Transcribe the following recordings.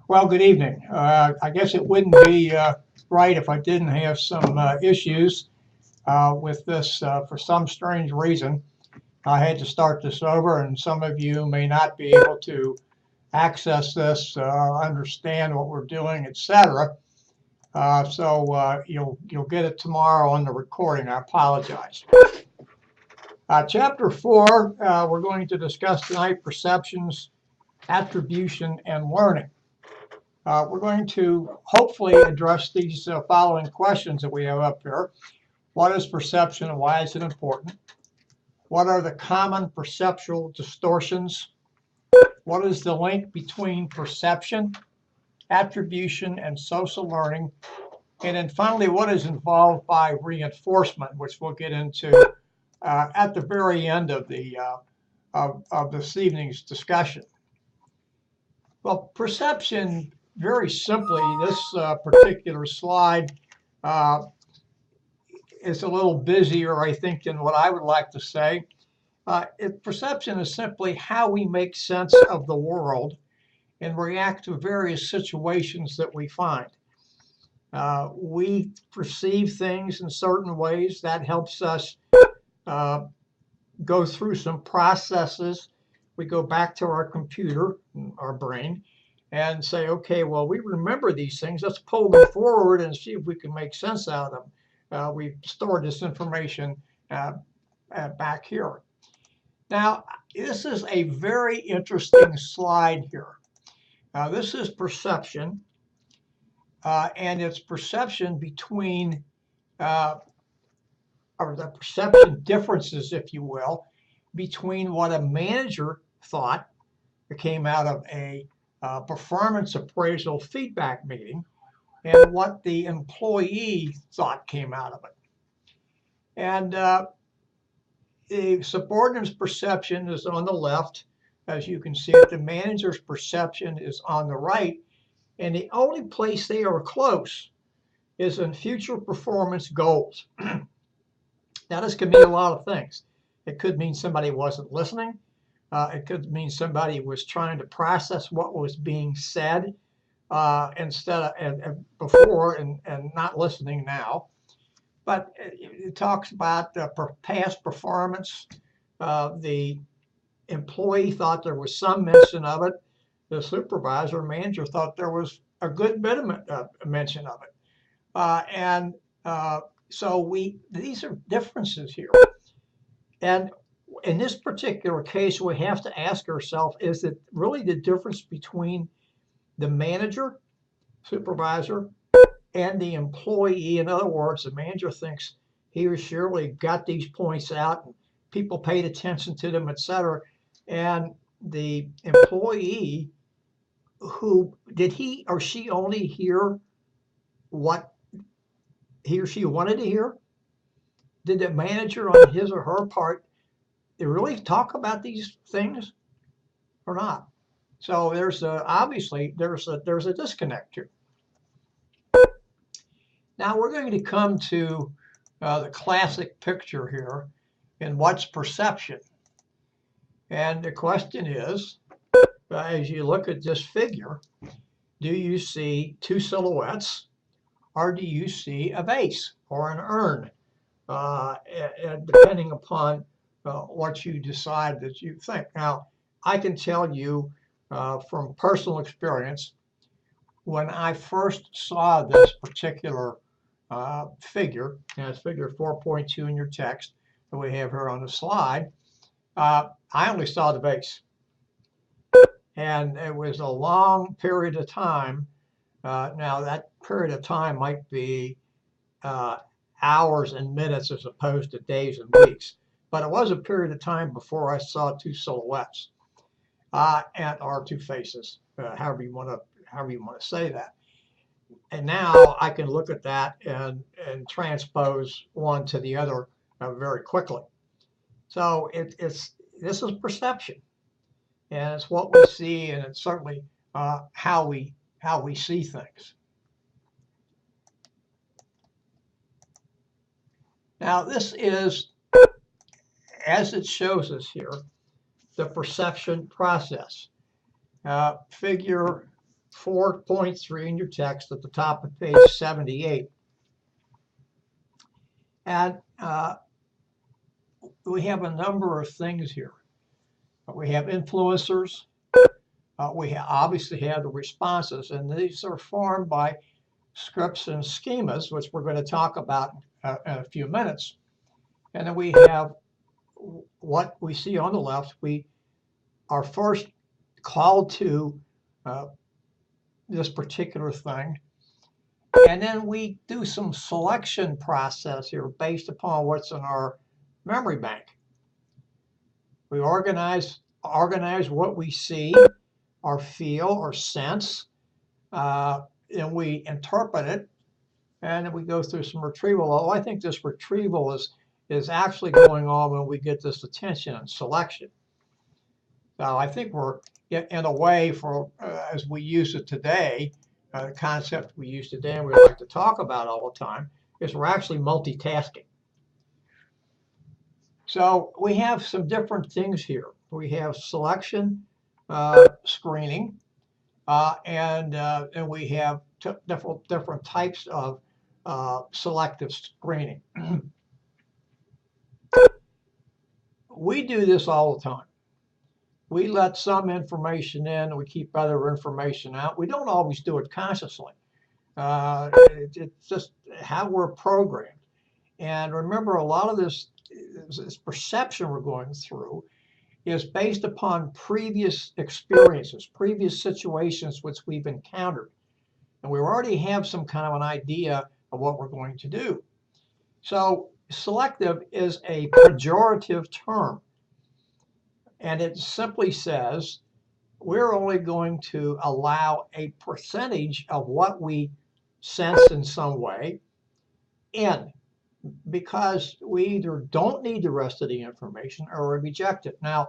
Well, good evening. I guess it wouldn't be right if I didn't have some issues with this for some strange reason. I had to start this over, and some of you may not be able to access this, understand what we're doing, etc. So you'll get it tomorrow on the recording. I apologize. Chapter 4, we're going to discuss tonight perceptions, attribution, and learning. We're going to hopefully address these following questions that we have up here. What is perception and why is it important? What are the common perceptual distortions? What is the link between perception, attribution, and social learning? And then finally, what is involved by reinforcement, which we'll get into at the very end of this evening's discussion. Well, perception, very simply, this particular slide is a little busier, I think, than what I would like to say. Perception is simply how we make sense of the world and react to various situations that we find. We perceive things in certain ways that helps us go through some processes. We go back to our computer, our brain, and say, okay, well, we remember these things. Let's pull them forward and see if we can make sense out of them. We've stored this information back here. Now, this is a very interesting slide here. This is perception, and it's perception between, or the perception differences, if you will, between what a manager thought that came out of a performance appraisal feedback meeting and what the employee thought came out of it. And the subordinate's perception is on the left. As you can see, the manager's perception is on the right. And the only place they are close is in future performance goals. Now, this could mean a lot of things. It could mean somebody wasn't listening. It could mean somebody was trying to process what was being said instead of before and not listening now. But it talks about past performance. The employee thought there was some mention of it. The supervisor, manager thought there was a good bit of mention of it. So these are differences here. And in this particular case, we have to ask ourselves, is it really the difference between the manager, supervisor, and the employee? In other words, the manager thinks he or she really got these points out, and people paid attention to them, etc. And the employee, did he or she only hear what he or she wanted to hear? Did the manager on his or her part they really talk about these things or not? So obviously there's a disconnect here. Now we're going to come to the classic picture here, and what's perception? And the question is, as you look at this figure, do you see two silhouettes, or do you see a vase or an urn? Depending upon what you decide that you think. Now, I can tell you from personal experience, when I first saw this particular figure, and it's figure 4.2 in your text that we have here on the slide, I only saw the vase. And it was a long period of time. Now, that period of time might be hours and minutes as opposed to days and weeks. But it was a period of time before I saw two silhouettes or two faces, however you want to say that. And now I can look at that and transpose one to the other very quickly. So this is perception, and it's what we see, and it's certainly how we see things. Now this is, as it shows us here, the perception process. Figure 4.3 in your text at the top of page 78. And we have a number of things here. We have influencers. We obviously have the responses, and these are formed by scripts and schemas, which we're going to talk about in a few minutes. And then we have what we see on the left. We are first called to this particular thing, and then we do some selection process here based upon what's in our memory bank. We organize what we see, or feel, or sense, and we interpret it, and then we go through some retrieval. Oh, I think this retrieval is actually going on when we get this attention and selection. So I think we're, in a way, for as we use it today, the concept we use today and we like to talk about all the time, is we're actually multitasking. So we have some different things here. We have selection, screening, and we have different types of selective screening. We do this all the time. We let some information in and we keep other information out. We don't always do it consciously. It's just how we're programmed. And remember, a lot of this perception we're going through is based upon previous experiences, previous situations which we've encountered. And we already have some kind of an idea of what we're going to do. So selective is a pejorative term. And it simply says we're only going to allow a percentage of what we sense in some way in, because we either don't need the rest of the information or we reject it. Now,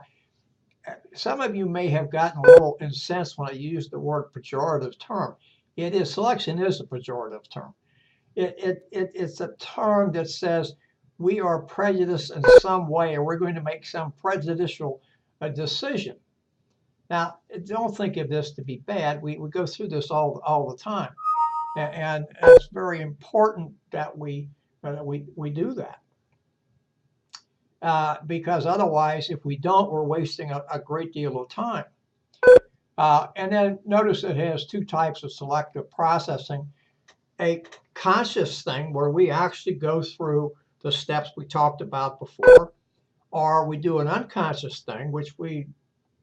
some of you may have gotten a little incensed when I used the word pejorative term. Selection is a pejorative term. It's a term that says we are prejudiced in some way, or we're going to make some prejudicial decision. Now, don't think of this to be bad. We go through this all the time, and it's very important that we do that, because otherwise, if we don't, we're wasting a great deal of time. And then notice it has two types of selective processing: a conscious thing where we actually go through the steps we talked about before, or we do an unconscious thing, which we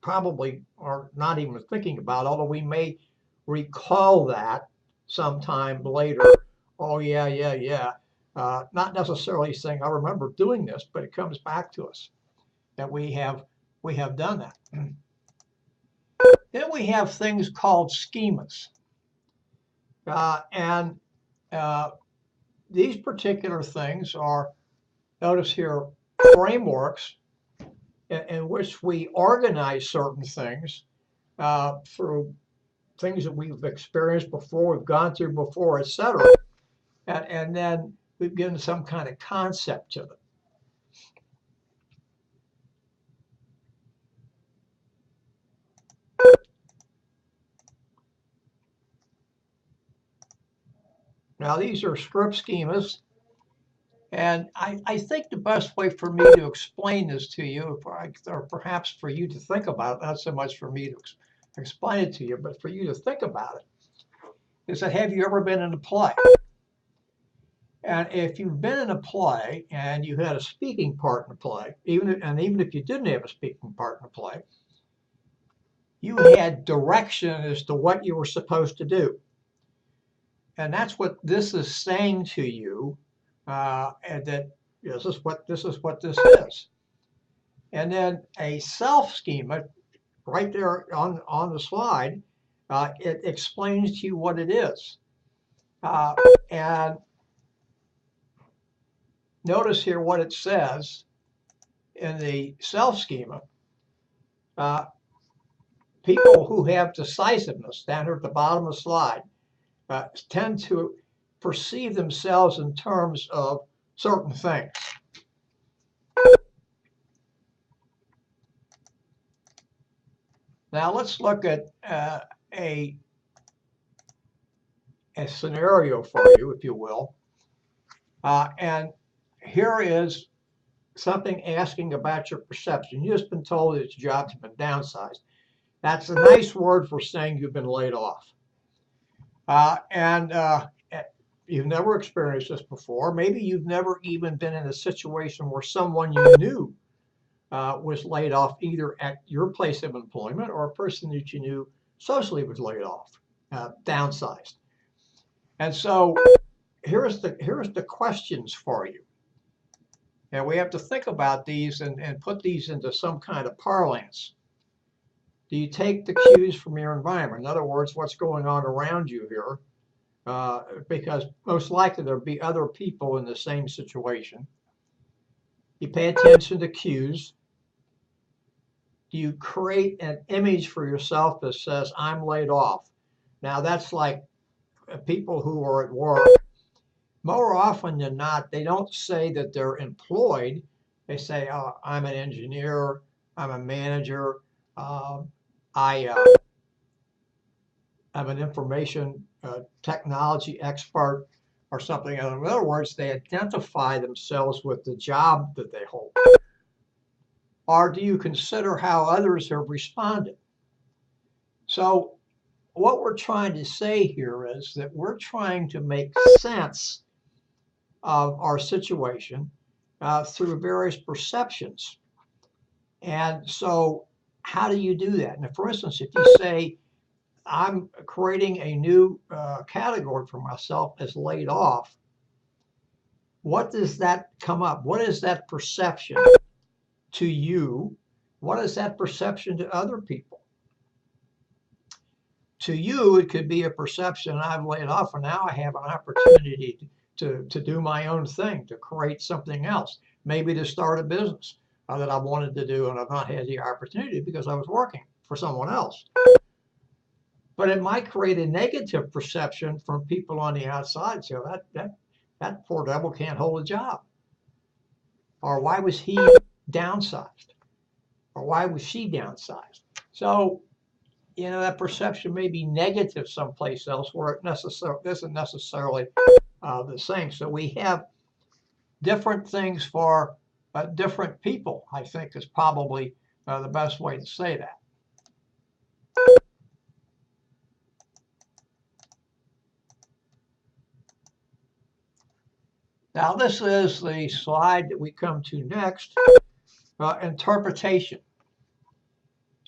probably are not even thinking about, although we may recall that sometime later. Oh, yeah. Not necessarily saying, I remember doing this, but it comes back to us that we have done that. Then we have things called schemas. And these particular things are, notice here, frameworks in which we organize certain things through things that we've experienced before, we've gone through before, etc. And then we've given some kind of concept to it. Now, these are script schemas. And I think the best way for me to explain this to you, or perhaps for you to think about it, not so much for me to explain it to you, but for you to think about it, is that, have you ever been in a play? And if you've been in a play and you had a speaking part in the play, even if you didn't have a speaking part in the play, you had direction as to what you were supposed to do. And that's what this is saying to you. And that this is what this is. And then a self schema, right there on the slide, it explains to you what it is. And notice here what it says in the self schema. People who have decisiveness, down here at the bottom of the slide, tend to perceive themselves in terms of certain things. Now let's look at a a scenario for you, if you will. And here is something asking about your perception. You've just been told that your job's been downsized. That's a nice word for saying you've been laid off. And you've never experienced this before. Maybe you've never even been in a situation where someone you knew was laid off either at your place of employment or a person that you knew socially was laid off, downsized. And so here's the questions for you. And we have to think about these and put these into some kind of parlance. Do you take the cues from your environment? In other words, what's going on around you here? Because most likely there'll be other people in the same situation. You pay attention to cues. Do you create an image for yourself that says, I'm laid off? Now, that's like people who are at work. More often than not, they don't say that they're employed. They say, oh, I'm an engineer, I'm a manager, I'm an information technology expert or something. In other words, they identify themselves with the job that they hold. Or do you consider how others have responded? So what we're trying to say here is that we're trying to make sense of our situation through various perceptions. And so how do you do that? Now, for instance, if you say, I'm creating a new category for myself as laid off, what does that come up? What is that perception to you? What is that perception to other people? To you, it could be a perception, I'm laid off and now I have an opportunity to do my own thing, to create something else, maybe to start a business that I wanted to do and I've not had the opportunity because I was working for someone else. But it might create a negative perception from people on the outside. So that poor devil can't hold a job. Or why was he downsized? Or why was she downsized? So, that perception may be negative someplace else where it isn't necessarily the same. So we have different things for different people, I think is probably the best way to say that. Now, this is the slide that we come to next, interpretation.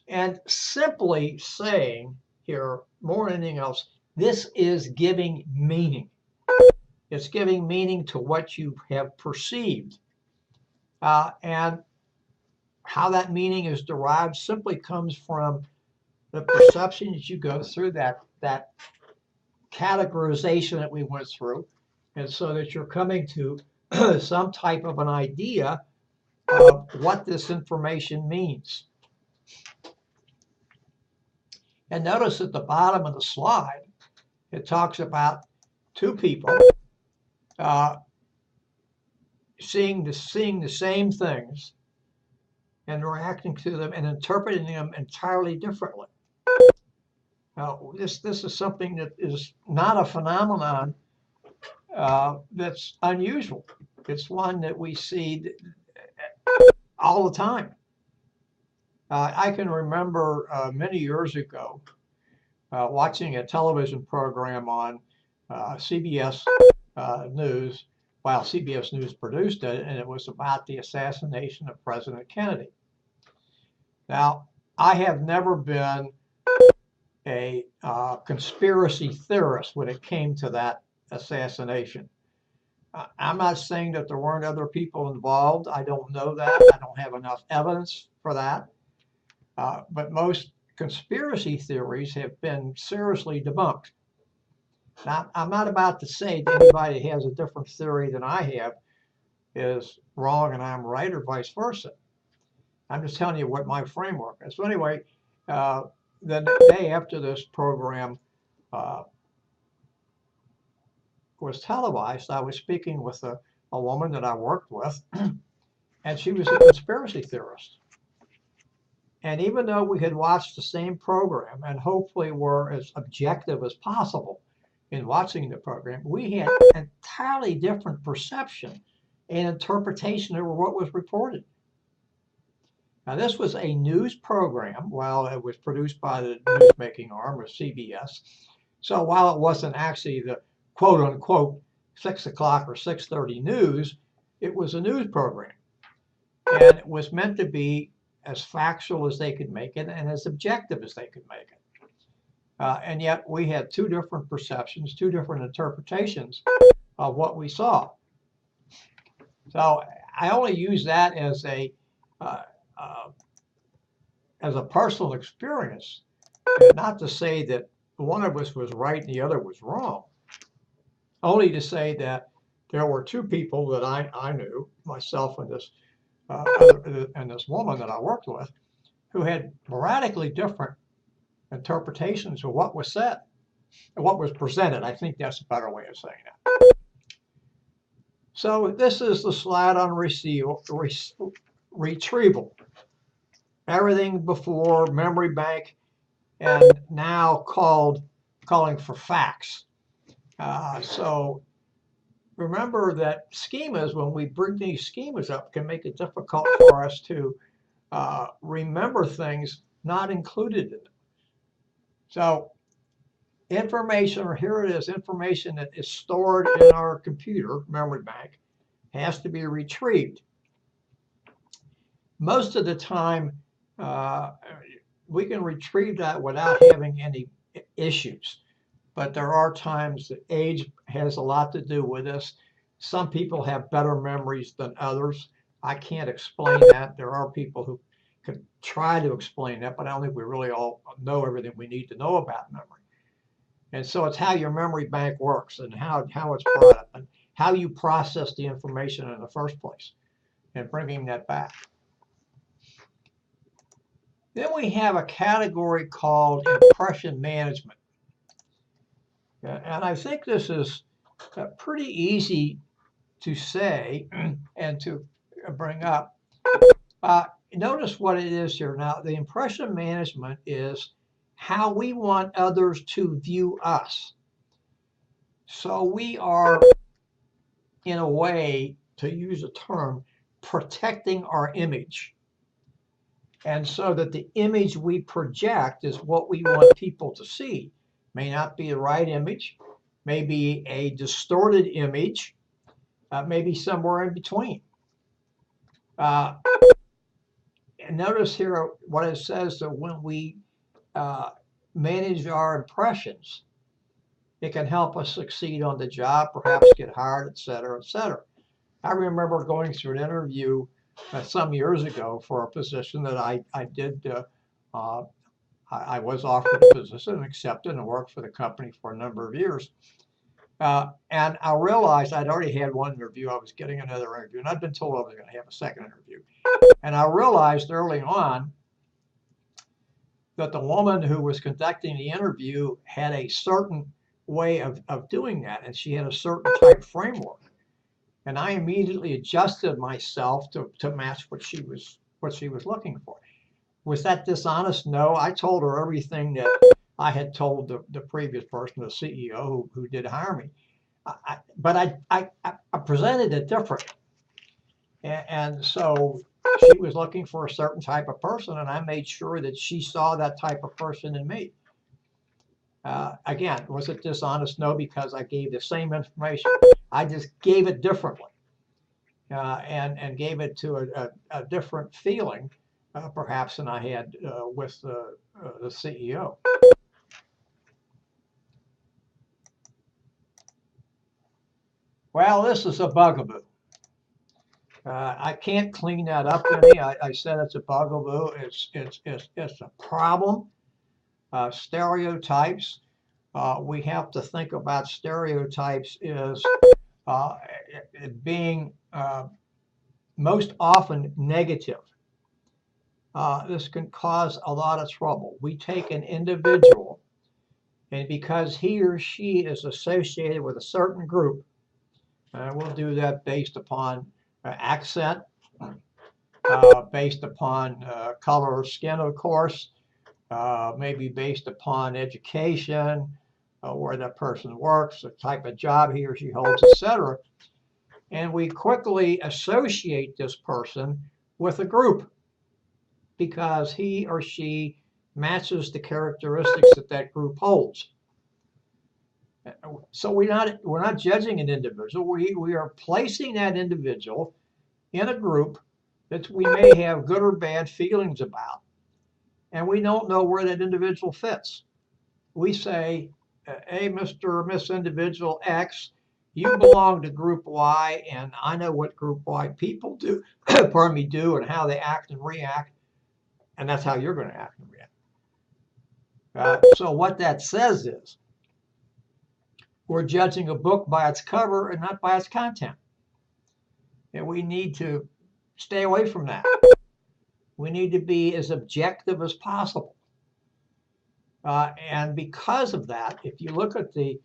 And simply saying here, more than anything else, this is giving meaning. It's giving meaning to what you have perceived. And how that meaning is derived simply comes from the perception that you go through, that categorization that we went through. And so that you're coming to some type of an idea of what this information means. And notice at the bottom of the slide, it talks about two people seeing the same things and reacting to them and interpreting them entirely differently. Now, this is something that is not a phenomenon that's unusual. It's one that we see all the time. I can remember many years ago watching a television program on CBS News, while CBS News produced it, and it was about the assassination of President Kennedy. Now, I have never been a conspiracy theorist when it came to that assassination. I'm not saying that there weren't other people involved. I don't know that. I don't have enough evidence for that. But most conspiracy theories have been seriously debunked. Now, I'm not about to say that anybody who has a different theory than I have is wrong and I'm right, or vice versa. I'm just telling you what my framework is. So anyway, the day after this program was televised, I was speaking with a woman that I worked with, and she was a conspiracy theorist. And even though we had watched the same program and hopefully were as objective as possible, in watching the program, we had an entirely different perception and interpretation of what was reported. Now, this was a news program. While it was produced by the newsmaking arm of CBS, so while it wasn't actually the quote unquote 6 o'clock or 6:30 news, it was a news program. And it was meant to be as factual as they could make it and as objective as they could make it. And yet we had two different perceptions, two different interpretations of what we saw. So I only use that as a personal experience, not to say that one of us was right and the other was wrong, only to say that there were two people that I knew, myself and this woman that I worked with, who had radically different interpretations of what was said and what was presented. I think that's a better way of saying that. So this is the slide on retrieval. Everything before memory bank and now calling for facts. So remember that schemas, when we bring these schemas up, can make it difficult for us to remember things not included in it. So information, or here it is, information that is stored in our computer memory bank has to be retrieved. Most of the time, we can retrieve that without having any issues. But there are times that age has a lot to do with this. Some people have better memories than others. I can't explain that. There are people who could try to explain that, but I don't think we really all know everything we need to know about memory. And so it's how your memory bank works and how it's brought up and how you process the information in the first place and bringing that back. Then we have a category called impression management. And I think this is pretty easy to say and to bring up. Notice what it is here. Now, the impression management is how we want others to view us. So we are, in a way, to use a term, protecting our image. And so that the image we project is what we want people to see. May not be the right image, may be a distorted image, maybe somewhere in between. And notice here what it says, that when we manage our impressions, it can help us succeed on the job, perhaps get hired, et cetera, et cetera. I remember going through an interview some years ago for a position that I did. I was offered a position and accepted and worked for the company for a number of years. And I realized I'd already had one interview. I was getting another interview, and I'd been told I was going to have a second interview. And I realized early on that the woman who was conducting the interview had a certain way of doing that, and she had a certain type framework. And I immediately adjusted myself to match what she was looking for. Was that dishonest? No, I told her everything that I had told the previous person, the CEO who did hire me. But I presented it differently. And so she was looking for a certain type of person, and I made sure that she saw that type of person in me. Again, was it dishonest? No, because I gave the same information. I just gave it differently and gave it to a different feeling, perhaps, than I had with the CEO. Well, this is a bugaboo. I can't clean that up any. I said it's a bugaboo. It's a problem. Stereotypes. We have to think about stereotypes as being most often negative. This can cause a lot of trouble. We take an individual, and because he or she is associated with a certain group, we'll do that based upon accent, based upon color of skin, of course, maybe based upon education, where that person works, the type of job he or she holds, etc. And we quickly associate this person with a group because he or she matches the characteristics that that group holds. So we're not judging an individual. We are placing that individual in a group that we may have good or bad feelings about, and we don't know where that individual fits. We say, hey, Mr. or Miss Individual X, you belong to Group Y, and I know what Group Y people do, pardon me, do and how they act and react, and that's how you're going to act and react. So what that says is we're judging a book by its cover and not by its content. And we need to stay away from that. We need to be as objective as possible. And because of that, if you look at the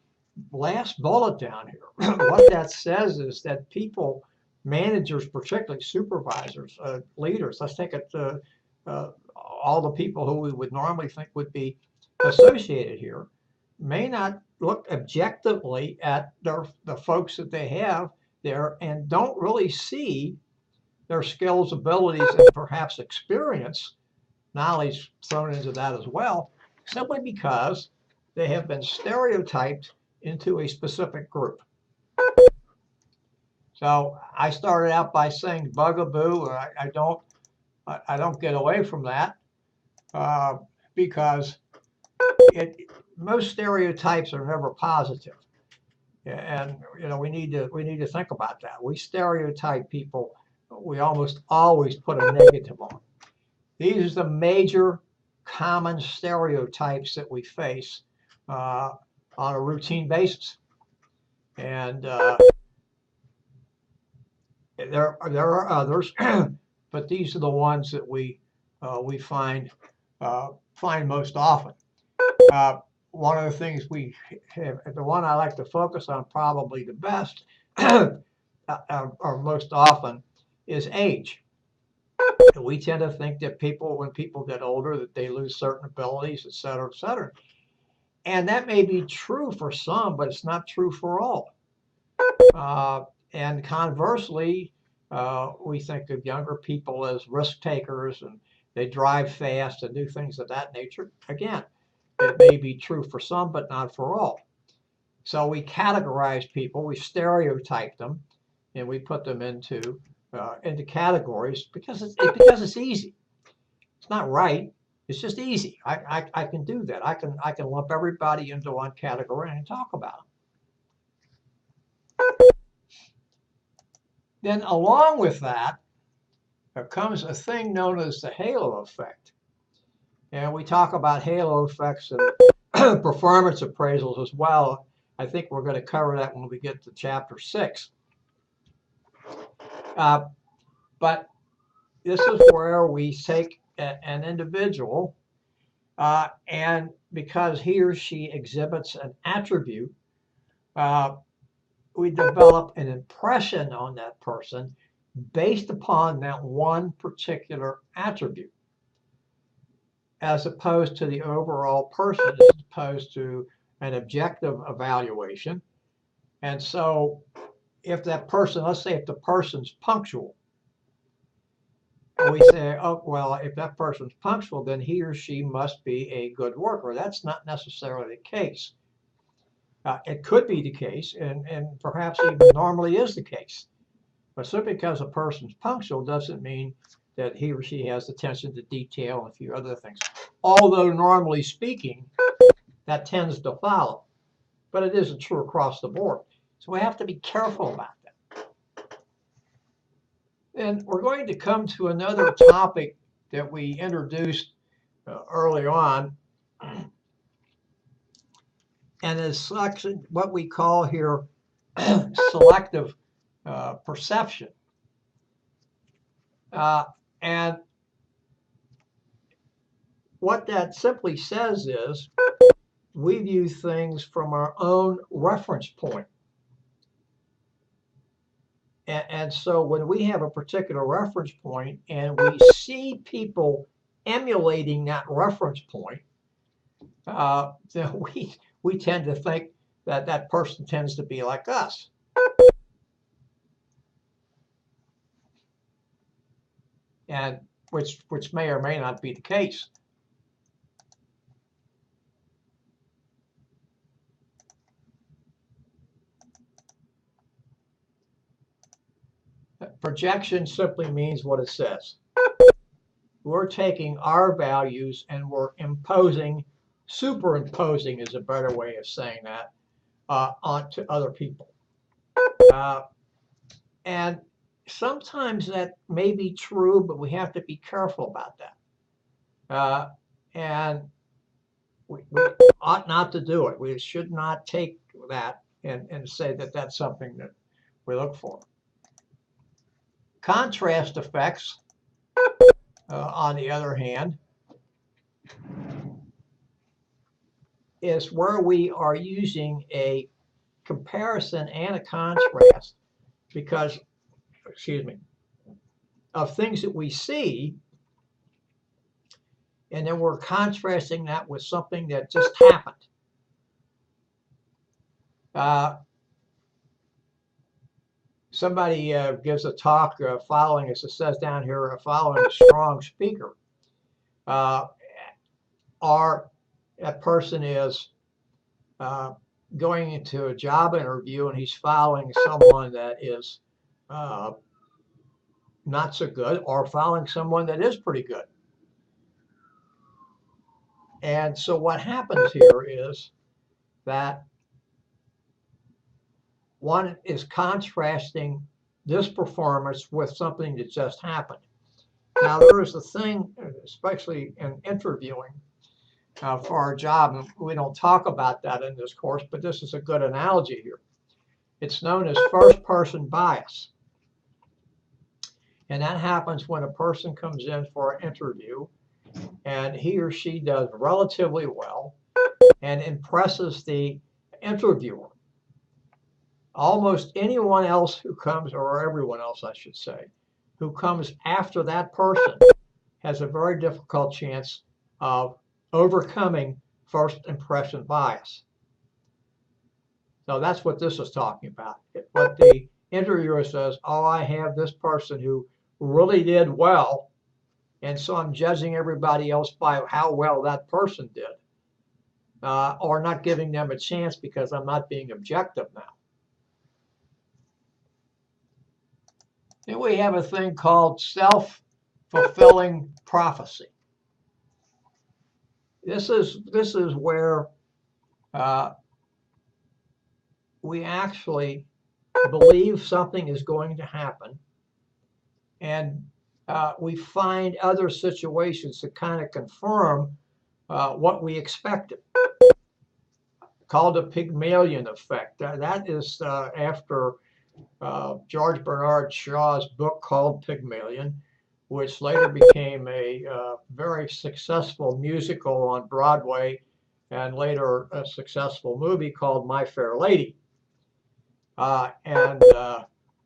last bullet down here, what that says is that people, managers, particularly supervisors, leaders, let's take it to all the people who we would normally think would be associated here, may not look objectively at the folks that they have there and don't really see their skills, abilities, and perhaps experience, knowledge thrown into that as well, simply because they have been stereotyped into a specific group. So I started out by saying bugaboo. I don't get away from that because most stereotypes are never positive, and we need to think about that. We stereotype people. We almost always put a negative on. These are the major common stereotypes that we face on a routine basis, and there are others, but these are the ones that we find most often. One of the things we have, the one I like to focus on probably the best or most often, is age. We tend to think that when people get older, that they lose certain abilities, et cetera, et cetera. And that may be true for some, but it's not true for all. And conversely, we think of younger people as risk takers, and they drive fast and do things of that nature. Again, it may be true for some, but not for all. So we categorize people, we stereotype them, and we put them into categories because it's easy. It's not right. It's just easy. I can do that. I can lump everybody into one category and talk about them. Then along with that, there comes a thing known as the halo effect. And we talk about halo effects and performance appraisals as well. I think we're going to cover that when we get to chapter 6. But this is where we take an individual and because he or she exhibits an attribute, we develop an impression on that person based upon that one particular attribute, as opposed to the overall person, as opposed to an objective evaluation. And so if that person, let's say if the person's punctual, we say, oh, well, if that person's punctual, then he or she must be a good worker. That's not necessarily the case. It could be the case, and perhaps even normally is the case. But simply because a person's punctual doesn't mean that he or she has attention to detail and a few other things. Although normally speaking, that tends to follow. But it isn't true across the board. So we have to be careful about that. And we're going to come to another topic that we introduced early on, and is what we call here selective perception. And what that simply says is we view things from our own reference point. And so when we have a particular reference point and we see people emulating that reference point, then we tend to think that that person tends to be like us. And which may or may not be the case. Projection simply means what it says. We're taking our values and we're superimposing is a better way of saying that, onto other people. And sometimes that may be true, but we have to be careful about that. And we ought not to do it. We should not take that and say that that's something that we look for. Contrast effects, on the other hand, is where we are using a comparison and a contrast because, of things that we see, and then we're contrasting that with something that just happened. Somebody gives a talk following, as it says down here, following a strong speaker. Or that person is going into a job interview and he's following someone that is not so good, or following someone that is pretty good. And so what happens here is that one is contrasting this performance with something that just happened. Now, there is a thing, especially in interviewing for our job, and we don't talk about that in this course, but this is a good analogy here. It's known as first-person bias. And that happens when a person comes in for an interview and he or she does relatively well and impresses the interviewer. Almost anyone else who comes, or everyone else, I should say, who comes after that person has a very difficult chance of overcoming first impression bias. So that's what this is talking about. But the interviewer says, oh, I have this person who really did well, and so I'm judging everybody else by how well that person did, or not giving them a chance because I'm not being objective now. Then we have a thing called self-fulfilling prophecy. This is where we actually believe something is going to happen, and we find other situations to kind of confirm what we expected, called the Pygmalion effect. That is after George Bernard Shaw's book called Pygmalion, which later became a very successful musical on Broadway, and later a successful movie called My Fair Lady,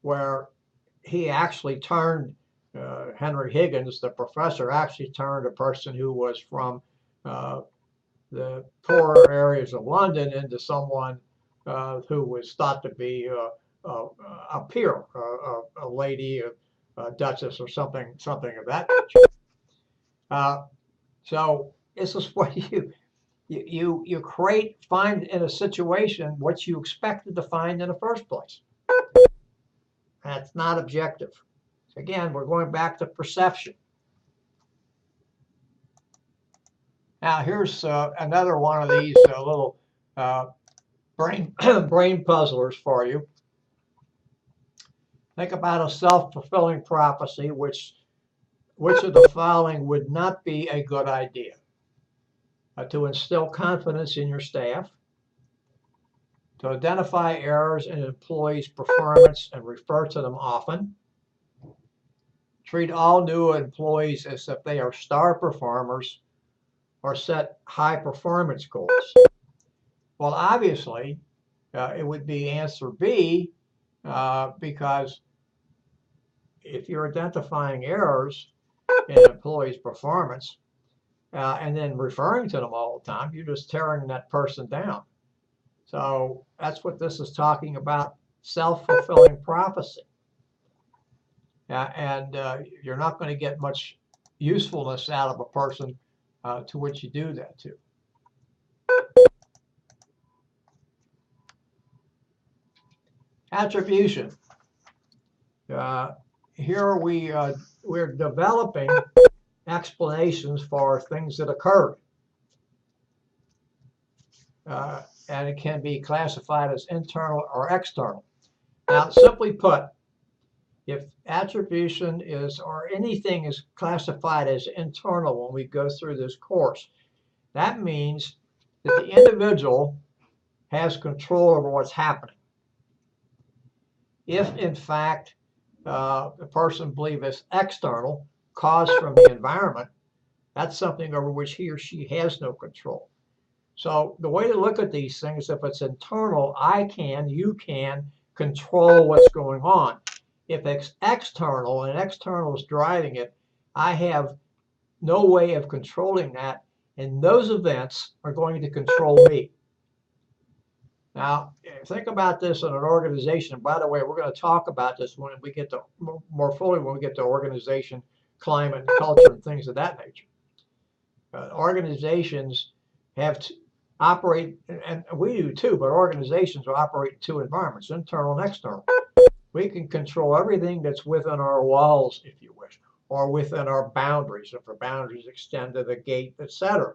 where he actually turned, Henry Higgins, the professor, actually turned a person who was from the poorer areas of London into someone who was thought to be a peer, a lady, a duchess, or something of that nature. So this is what you find in a situation what you expected to find in the first place. That's not objective. Again, we're going back to perception. Now, here's another one of these little brain puzzlers for you. Think about a self-fulfilling prophecy. Which of the following would not be a good idea? To instill confidence in your staff, to identify errors in employees' performance and refer to them often, treat all new employees as if they are star performers, or set high performance goals. Well, obviously, it would be answer B, because if you're identifying errors in employees' performance and then referring to them all the time, you're just tearing that person down. So that's what this is talking about, self-fulfilling prophecy. And you're not going to get much usefulness out of a person to which you do that to. Attribution. Here we're developing explanations for things that occurred. And it can be classified as internal or external. Now, simply put, if attribution is, or anything is classified as internal when we go through this course, that means that the individual has control over what's happening. If, in fact, the person believes it's external, caused from the environment, that's something over which he or she has no control. So the way to look at these things, if it's internal, you can control what's going on. If it's external and external is driving it, I have no way of controlling that, and those events are going to control me. Now, think about this in an organization. By the way, we're going to talk about this when we get to more fully when we get to organization, climate, and culture, and things of that nature. Organizations have to operate, and we do too, but organizations will operate in two environments, internal and external. We can control everything that's within our walls, if you wish, or within our boundaries, if our boundaries extend to the gate, etc.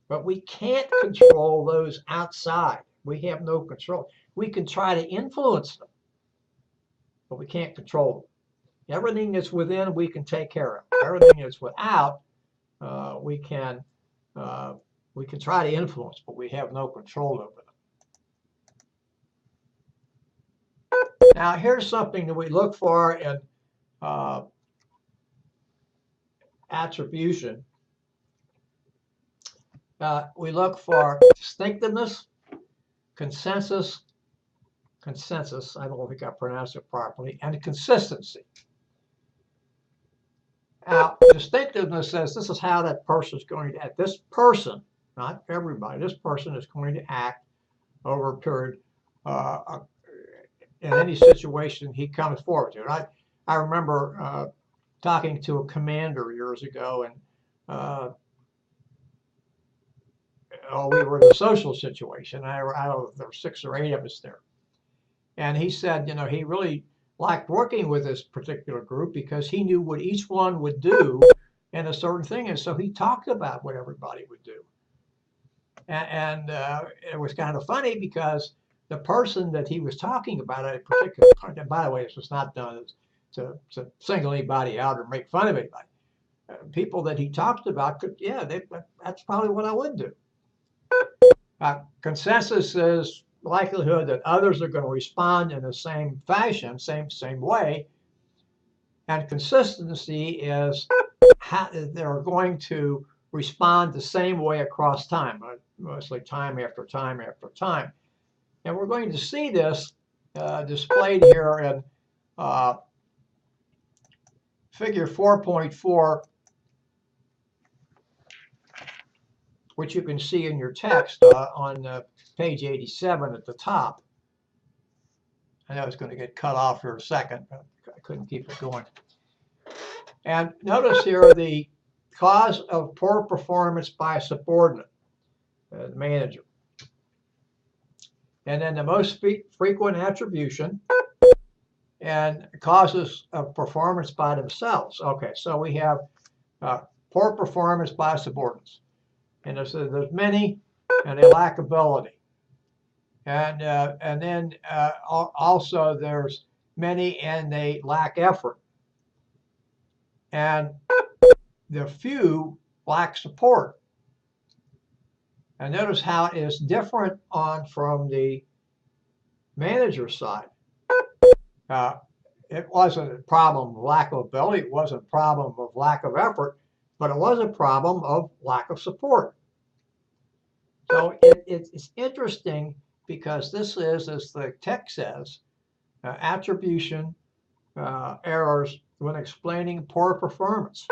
But we can't control those outside. We have no control. We can try to influence them, but we can't control them. Everything that's within, we can take care of. Everything that's without, we can try to influence, but we have no control over them. Now, here's something that we look for in attribution. We look for distinctiveness, consensus, I don't think I pronounced it properly, and consistency. Now, distinctiveness says this is how that person is going to act. This person, not everybody, this person is going to act over a period in any situation he comes forward to. And I remember talking to a commander years ago, and we were in a social situation. I don't know if there were 6 or 8 of us there. And he said, he really liked working with this particular group because he knew what each one would do in a certain thing. And so he talked about what everybody would do. And it was kind of funny because the person that he was talking about at a particular point, and by the way, this was not done to single anybody out or make fun of anybody. People that he talked about could, that's probably what I would do. Consensus is likelihood that others are going to respond in the same fashion, same way. And consistency is how they're going to respond the same way across time, mostly time after time after time. And we're going to see this displayed here in figure 4.4, which you can see in your text on page 87 at the top. I know it's going to get cut off for a second, but I couldn't keep it going. And notice here the cause of poor performance by a subordinate, the manager. And then the most frequent attribution and causes of performance by themselves. Okay, so we have poor performance by subordinates. And there's many, and they lack ability. And then also there's many and they lack effort. And the few lack support. And notice how it is different from the manager side. It wasn't a problem of lack of ability, it wasn't a problem of lack of effort, but it was a problem of lack of support. So it's interesting because this is, as the text says, attribution errors when explaining poor performance.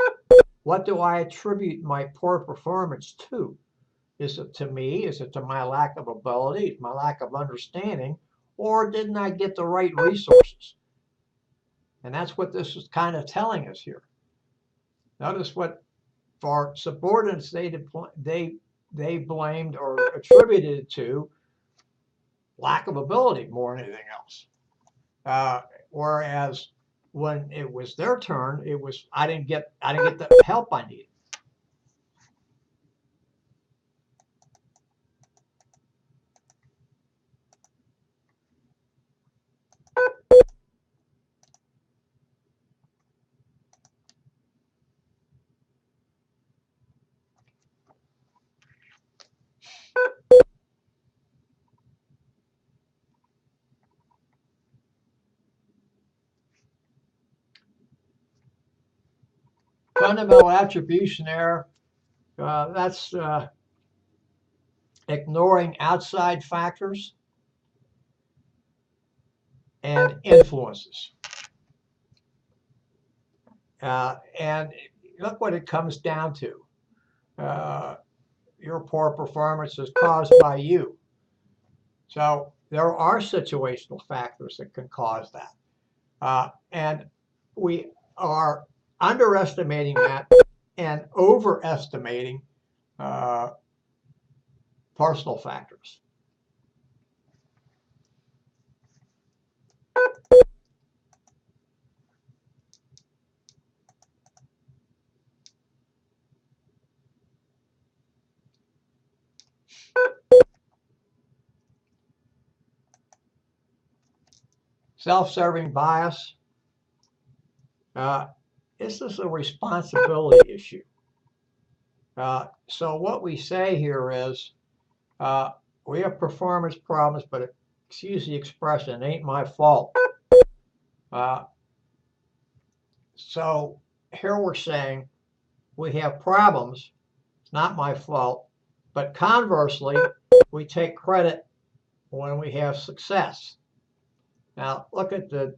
What do I attribute my poor performance to? Is it to me? Is it to my lack of ability, my lack of understanding, or didn't I get the right resources? And that's what this is kind of telling us here. Notice what for subordinates they blamed or attributed it to lack of ability more than anything else. Whereas when it was their turn, it was I didn't get the help I needed. Fundamental attribution error, that's ignoring outside factors and influences. And look what it comes down to. Your poor performance is caused by you. So there are situational factors that can cause that. And we are underestimating that and overestimating personal factors. Self-serving bias. This is a responsibility issue. So what we say here is we have performance problems, but excuse the expression, it ain't my fault. So here we're saying we have problems, it's not my fault, but conversely, we take credit when we have success. Now look at the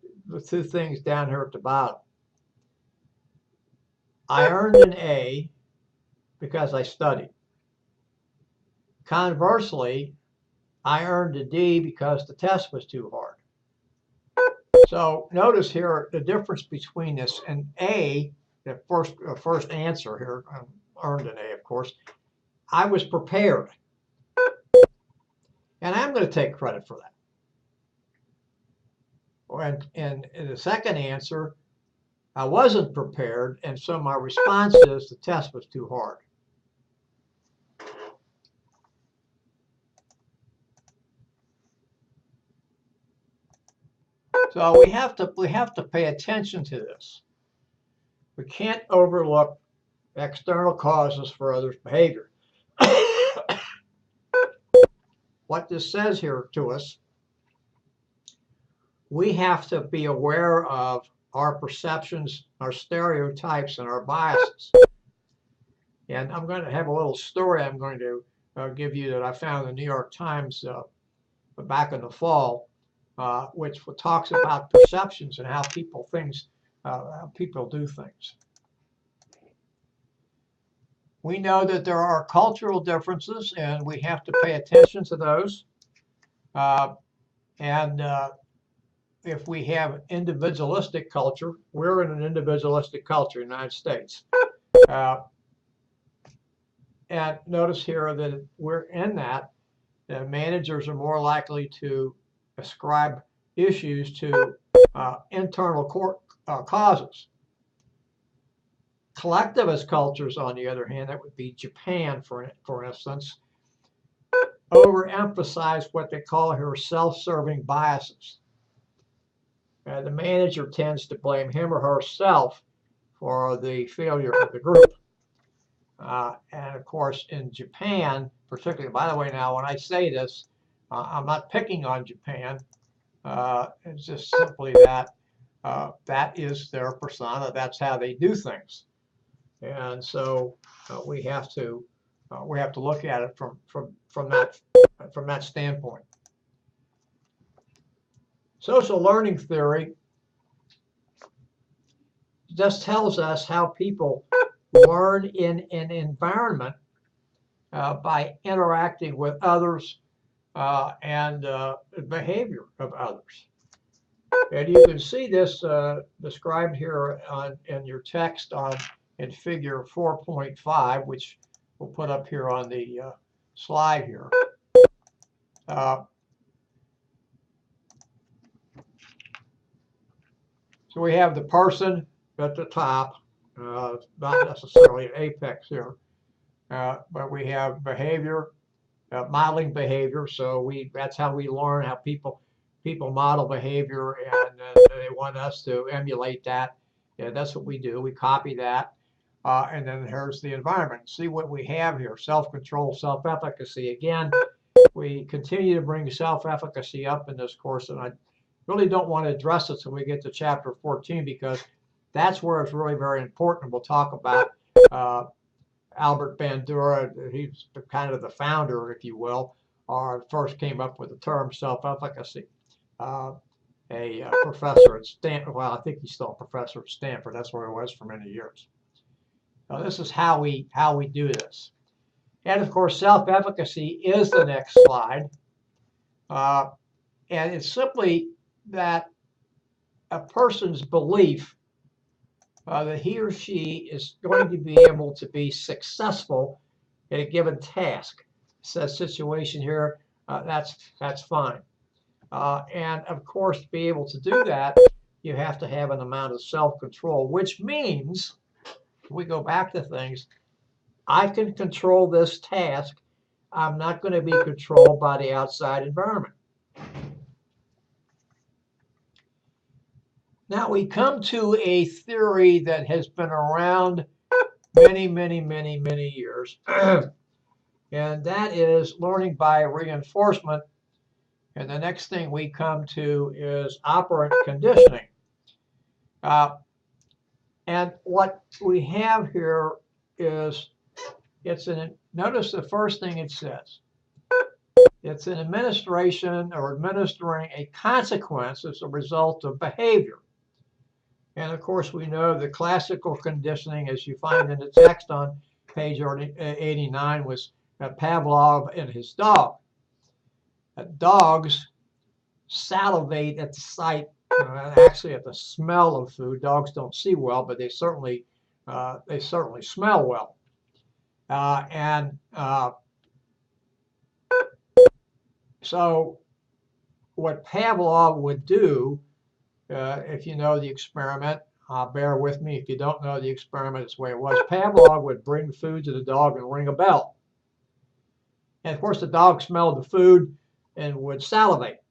two things down here at the bottom. I earned an A because I studied. Conversely, I earned a D because the test was too hard. So notice here the difference between this and A, the first answer here, earned an A, of course. I was prepared. And I'm going to take credit for that. And in the second answer, I wasn't prepared, and so my response is the test was too hard. So we have to pay attention to this. We can't overlook external causes for others' behavior. What this says here to us, we have to be aware of our perceptions, our stereotypes, and our biases. And I'm going to have a little story I'm going to give you that I found in the New York Times back in the fall, which talks about perceptions and how people do things. We know that there are cultural differences, and we have to pay attention to those. If we have individualistic culture, we're in an individualistic culture in the United States. And notice here that we're in that. Managers are more likely to ascribe issues to internal causes. Collectivist cultures, on the other hand, that would be Japan, for instance, overemphasize what they call here self-serving biases. The manager tends to blame him or herself for the failure of the group. And of course, in Japan, particularly, by the way, now when I say this, I'm not picking on Japan. It's just simply that that is their persona. That's how they do things. And so we have to look at it from that standpoint. Social learning theory just tells us how people learn in an environment by interacting with others and behavior of others. And you can see this described here in your text in figure 4.5, which we'll put up here on the slide here. So we have the person at the top, not necessarily an apex here, but we have behavior, modeling behavior. So that's how we learn how people model behavior, and they want us to emulate that. Yeah, that's what we do. We copy that. And then here's the environment. See what we have here: self-control, self-efficacy. Again, we continue to bring self-efficacy up in this course, and I really don't want to address it until we get to chapter 14, because that's where it's really very important. We'll talk about Albert Bandura. He's kind of the founder, if you will, or first came up with the term self-efficacy. A professor at Stanford. Well, I think he's still a professor at Stanford. That's where he was for many years. So this is how we do this. And of course, self-efficacy is the next slide. And it's simply that a person's belief that he or she is going to be able to be successful in a given task. So situation here, that's fine. And of course, to be able to do that, you have to have an amount of self-control, which means, if we go back to things, I can control this task. I'm not going to be controlled by the outside environment. Now we come to a theory that has been around many, many, many, many years, and that is learning by reinforcement. And the next thing we come to is operant conditioning. And what we have here is, notice the first thing it says. It's an administration or administering a consequence as a result of behavior. And of course, we know the classical conditioning, as you find in the text on page 89, was Pavlov and his dog. Dogs salivate at the sight, actually at the smell of food. Dogs don't see well, but they certainly smell well. So what Pavlov would do, if you know the experiment, bear with me if you don't know the experiment, it's the way it was. Pavlov would bring food to the dog and ring a bell. And of course, the dog smelled the food and would salivate.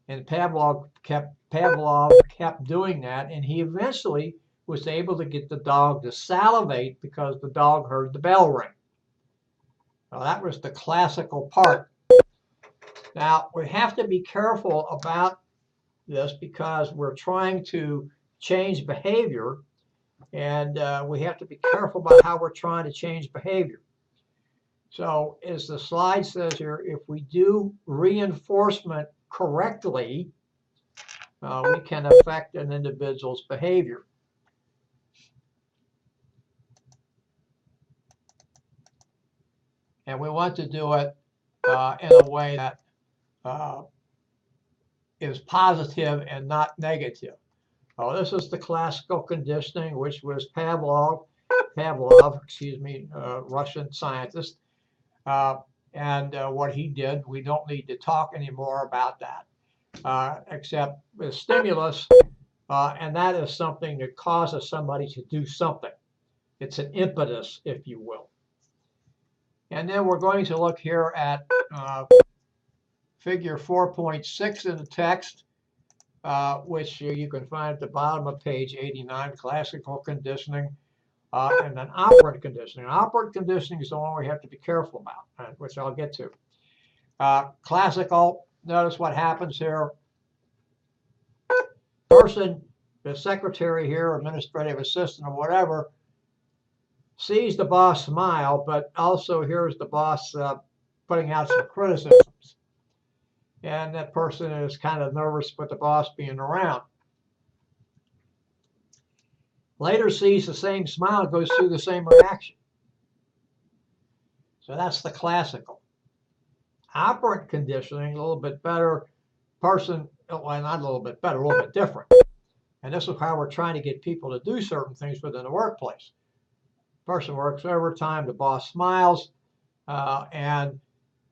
And Pavlov kept doing that, and he eventually was able to get the dog to salivate because the dog heard the bell ring. Now, that was the classical part. Now, we have to be careful about this because we're trying to change behavior, and we have to be careful about how we're trying to change behavior. So as the slide says here, if we do reinforcement correctly, we can affect an individual's behavior. And we want to do it in a way that is positive and not negative. This is the classical conditioning, which was Pavlov, Russian scientist. And what he did, we don't need to talk anymore about that, except the stimulus, and that is something that causes somebody to do something. It's an impetus, if you will. And then we're going to look here at figure 4.6 in the text, which you can find at the bottom of page 89, classical conditioning, and then operant conditioning. Operant conditioning is the one we have to be careful about, which I'll get to. Classical, notice what happens here. Person, the secretary here, administrative assistant or whatever, sees the boss smile, but also hears the boss putting out some criticisms. And that person is kind of nervous with the boss being around. Later sees the same smile, goes through the same reaction. So that's the classical. Operant conditioning, a little bit better person, well, not a little bit better, a little bit different. And this is how we're trying to get people to do certain things within the workplace. Person works overtime, the boss smiles, and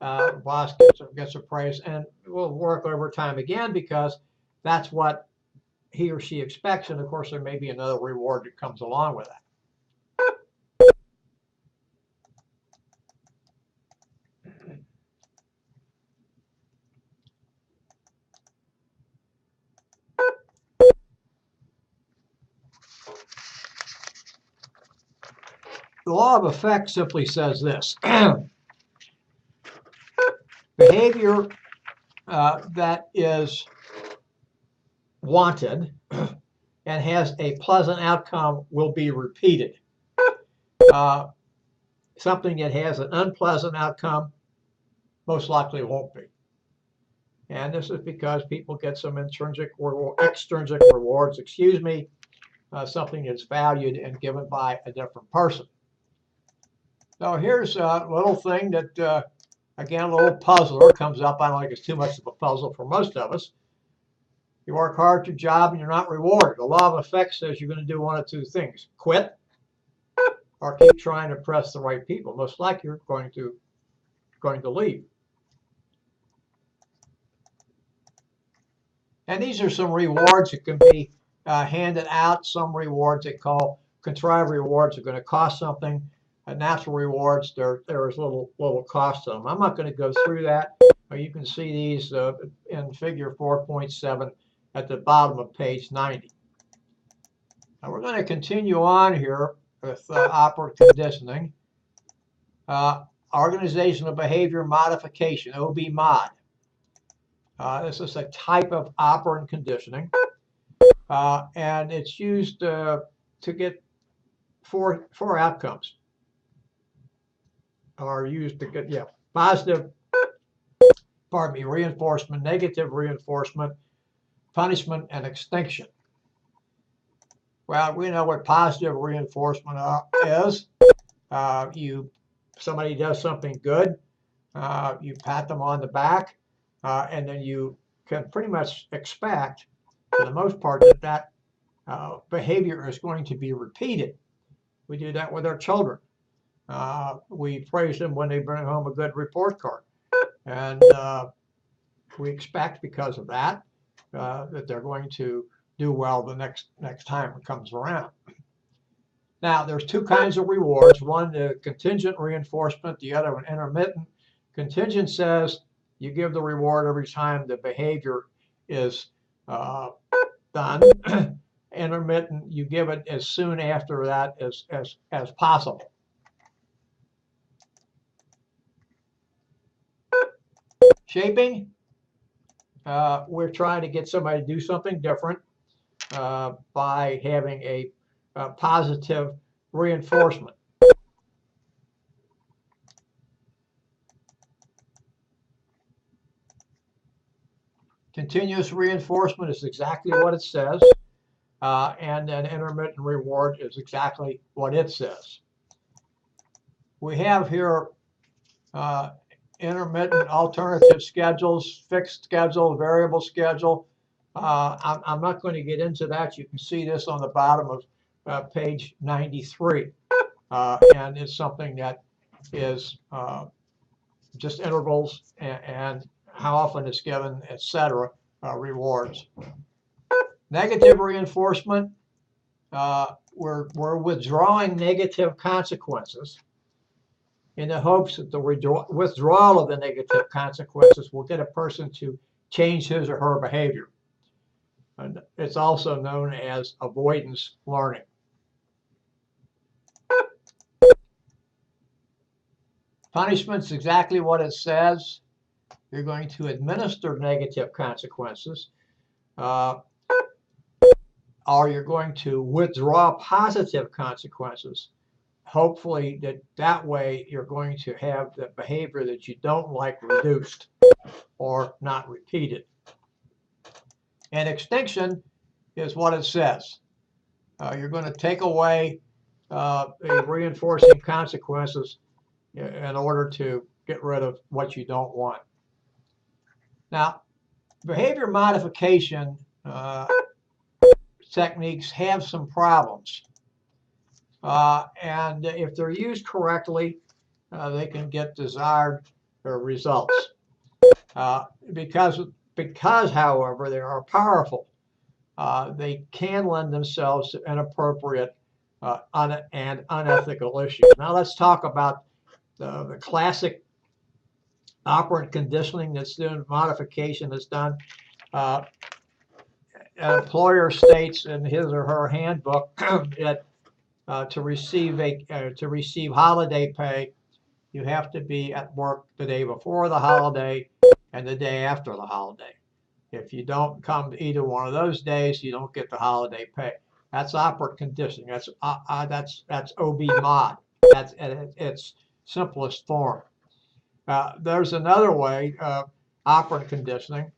the boss gets a praise, and will work overtime again because that's what he or she expects. And of course, there may be another reward that comes along with that. The law of effect simply says this. Behavior that is wanted and has a pleasant outcome will be repeated. Something that has an unpleasant outcome most likely won't be. And this is because people get some extrinsic rewards, something that's valued and given by a different person. So here's a little thing that, again, a little puzzler comes up. I don't think it's too much of a puzzle for most of us. You work hard at your job and you're not rewarded. The law of effect says you're going to do one of two things: quit or keep trying to impress the right people. Most likely you're going to leave. And these are some rewards that can be handed out. Some rewards they call contrived rewards are going to cost something. Natural rewards, there is little cost to them. I'm not going to go through that. You can see these in figure 4.7 at the bottom of page 90. Now we're going to continue on here with operant conditioning. Organizational behavior modification, OB-MOD. This is a type of operant conditioning, and it's used to get four outcomes. Are used to get positive, reinforcement, negative reinforcement, punishment, and extinction. Well, we know what positive reinforcement is. Somebody does something good, you pat them on the back, and then you can pretty much expect, for the most part, that behavior is going to be repeated. We do that with our children. We praise them when they bring home a good report card, and we expect, because of that, that they're going to do well the next time it comes around. Now, there's two kinds of rewards. One, the contingent reinforcement, the other one, intermittent. Contingent says you give the reward every time the behavior is done. Intermittent, you give it as soon after that as possible. Shaping, we're trying to get somebody to do something different by having a positive reinforcement. Continuous reinforcement is exactly what it says, and an intermittent reward is exactly what it says. We have here intermittent alternative schedules, fixed schedule, variable schedule. I'm not going to get into that. You can see this on the bottom of page 93. And it's something that is just intervals and how often it's given, etc., rewards. Negative reinforcement, we're withdrawing negative consequences in the hopes that the withdrawal of the negative consequences will get a person to change his or her behavior. And it's also known as avoidance learning. Punishment's exactly what it says. You're going to administer negative consequences, or you're going to withdraw positive consequences. Hopefully that way you're going to have the behavior that you don't like reduced or not repeated. And extinction is what it says. You're going to take away the reinforcing consequences in order to get rid of what you don't want. Now, behavior modification techniques have some problems. And if they're used correctly, they can get desired results. Because, however, they are powerful, they can lend themselves to inappropriate and unethical issues. Now let's talk about the classic operant conditioning that's done, modification that's done. An employer states in his or her handbook that to receive holiday pay, you have to be at work the day before the holiday and the day after the holiday. If you don't come to either one of those days, you don't get the holiday pay. That's operant conditioning. That's OB mod. That's at its simplest form. There's another way, operant conditioning.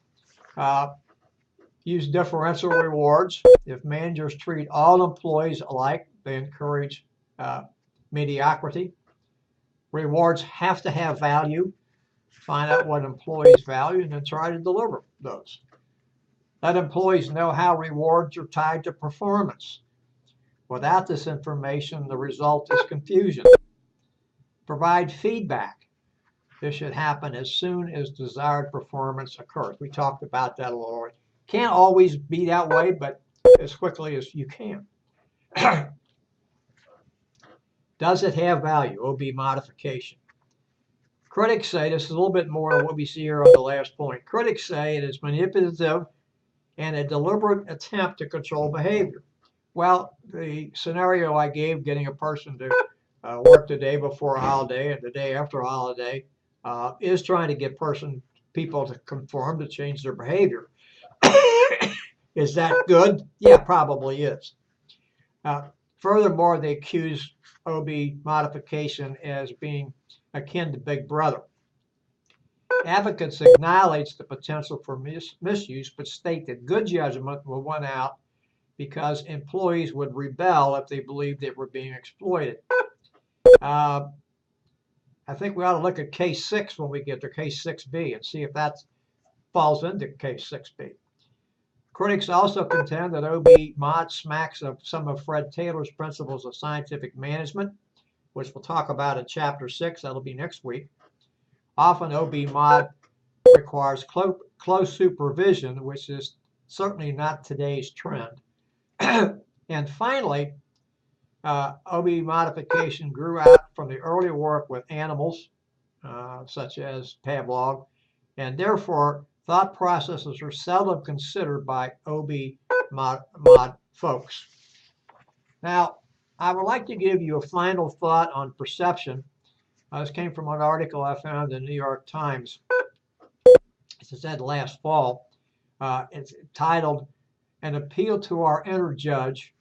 Use differential rewards. If managers treat all employees alike, they encourage mediocrity. Rewards have to have value. Find out what employees value and then try to deliver those. Let employees know how rewards are tied to performance. Without this information, the result is confusion. Provide feedback. This should happen as soon as desired performance occurs. We talked about that a little bit. Can't always be that way, but as quickly as you can. Does it have value? OB modification. Critics say, this is a little bit more of what we see here on the last point. Critics say it is manipulative and a deliberate attempt to control behavior. Well, the scenario I gave, getting a person to work the day before a holiday and the day after a holiday, is trying to get people to conform, to change their behavior. Is that good? Yeah, probably is. Furthermore, they accuse OB modification as being akin to Big Brother. Advocates acknowledge the potential for misuse, but state that good judgment will win out because employees would rebel if they believed they were being exploited. I think we ought to look at case 6 when we get to case 6B and see if that falls into case 6B. Critics also contend that OB mod smacks of some of Fred Taylor's principles of scientific management, which we'll talk about in chapter 6. That'll be next week. Often OB mod requires close supervision, which is certainly not today's trend. And finally, OB modification grew out from the early work with animals, such as Pavlov, and therefore thought processes are seldom considered by OB mod folks. Now, I would like to give you a final thought on perception. This came from an article I found in the New York Times. It said last fall. It's titled An Appeal to Our Inner Judge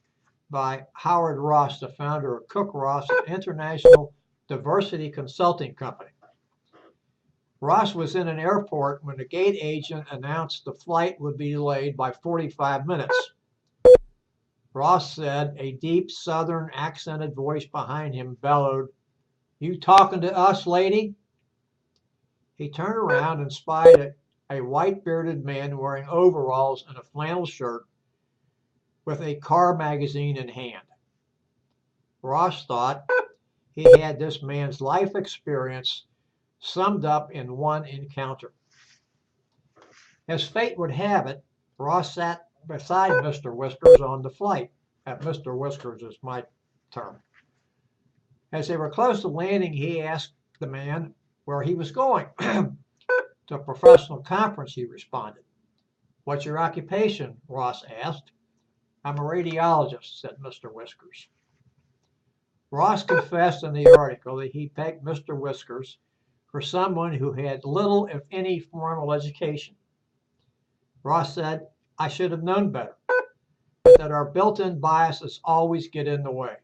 by Howard Ross, the founder of Cook Ross, an international diversity consulting company. Ross was in an airport when the gate agent announced the flight would be delayed by 45 minutes. Ross said, a deep southern accented voice behind him bellowed, "You talking to us, lady?" He turned around and spied a white-bearded man wearing overalls and a flannel shirt with a car magazine in hand. Ross thought he had this man's life experience summed up in one encounter. As fate would have it, Ross sat beside Mr. Whiskers on the flight. Mr. Whiskers is my term. As they were close to landing, he asked the man where he was going. To a professional conference, he responded. What's your occupation? Ross asked. I'm a radiologist, said Mr. Whiskers. Ross confessed in the article that he pegged Mr. Whiskers for someone who had little, if any, formal education. Ross said, I should have known better, but that our built-in biases always get in the way.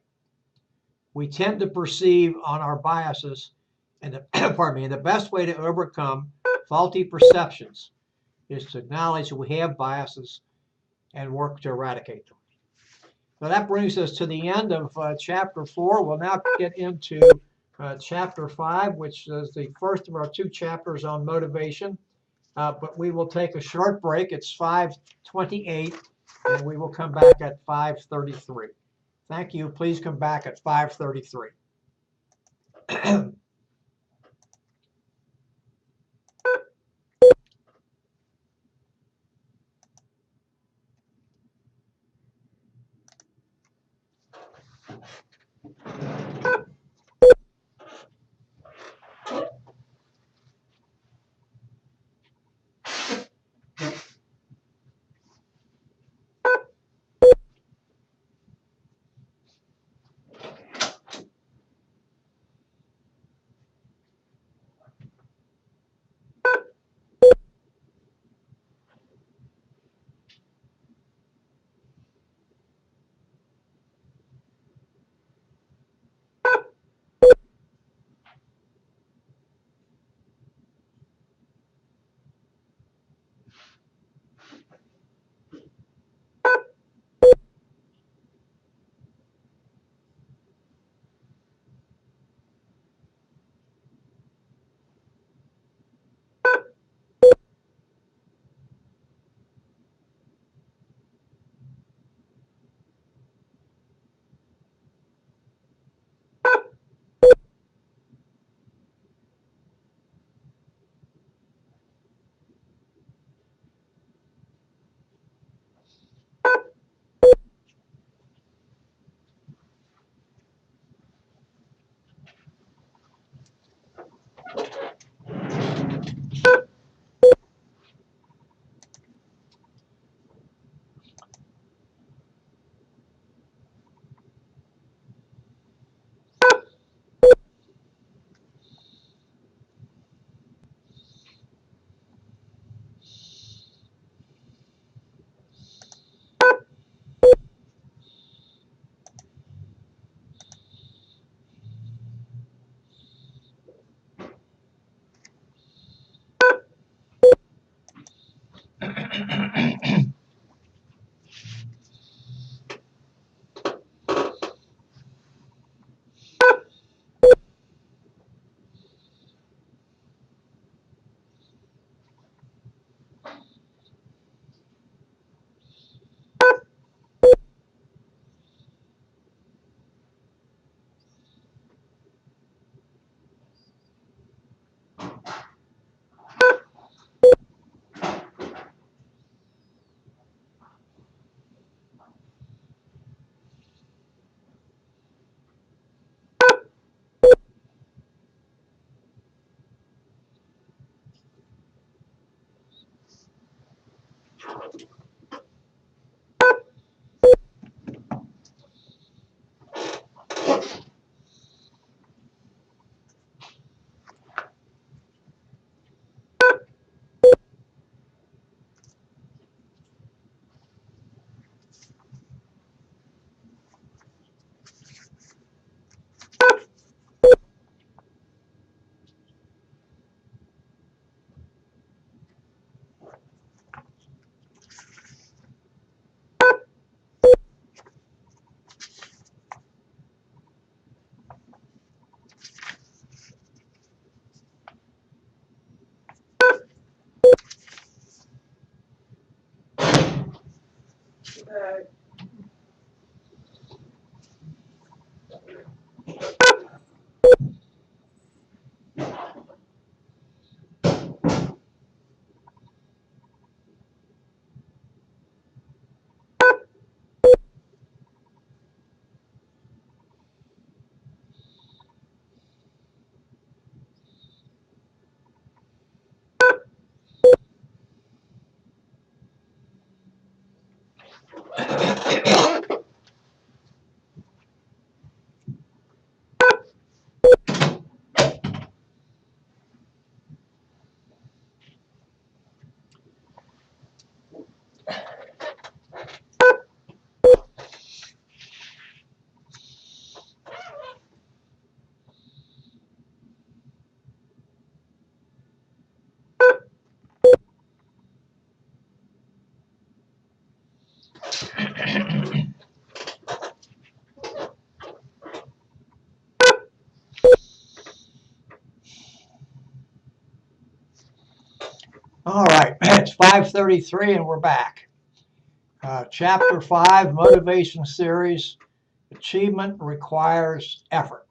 We tend to perceive on our biases, and the best way to overcome faulty perceptions is to acknowledge we have biases and work to eradicate them. So that brings us to the end of chapter 4. We'll now get into chapter 5, which is the first of our 2 chapters on motivation. But we will take a short break. It's 5:28, and we will come back at 5:33. Thank you. Please come back at 5:33. All right, it's 5:33 and we're back. Chapter 5, Motivation Series, Achievement Requires Effort.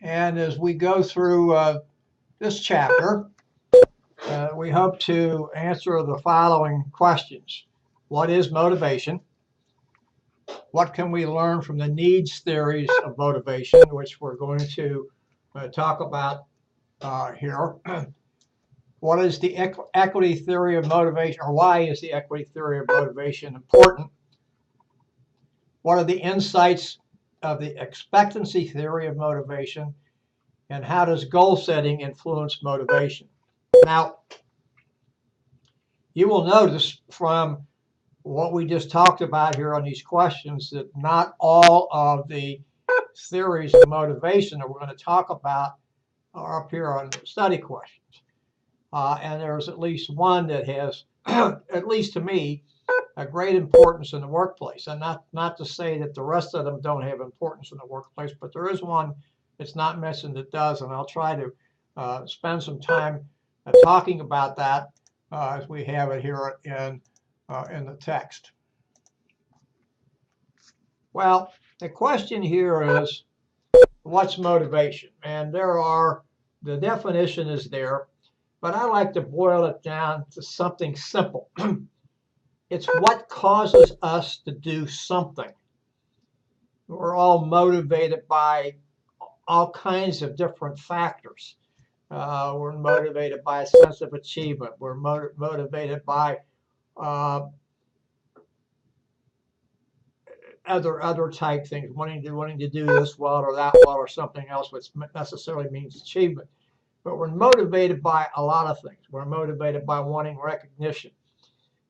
And as we go through this chapter, we hope to answer the following questions. What is motivation? What can we learn from the needs theories of motivation, which we're going to talk about here? What is the equity theory of motivation, or why is the equity theory of motivation important? What are the insights of the expectancy theory of motivation? And how does goal setting influence motivation? Now, you will notice from what we just talked about here on these questions that not all of the theories of motivation that we're going to talk about are up here on the study questions. And there's at least one that has, at least to me, a great importance in the workplace. And not to say that the rest of them don't have importance in the workplace, but there is one that's not mentioned that does. And I'll try to spend some time talking about that as we have it here in the text. Well, the question here is, what's motivation? And the definition is there, but I like to boil it down to something simple. It's what causes us to do something. We're all motivated by all kinds of different factors. We're motivated by a sense of achievement. We're motivated by other type things, wanting to do this well or that well or something else, which necessarily means achievement. But we're motivated by a lot of things. We're motivated by wanting recognition.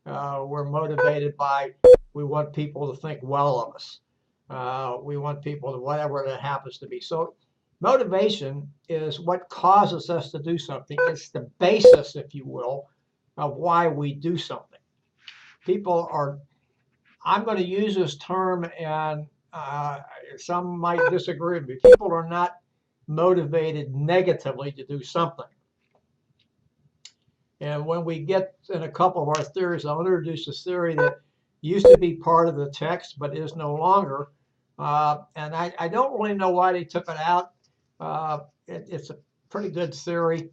We're motivated by, we want people to think well of us. We want people to, whatever that happens to be. So motivation is what causes us to do something. It's the basis, if you will, of why we do something. I'm going to use this term, and some might disagree with me. People are not motivated negatively to do something. And when we get in a couple of our theories, I'll introduce a theory that used to be part of the text but is no longer. And I don't really know why they took it out. It's a pretty good theory,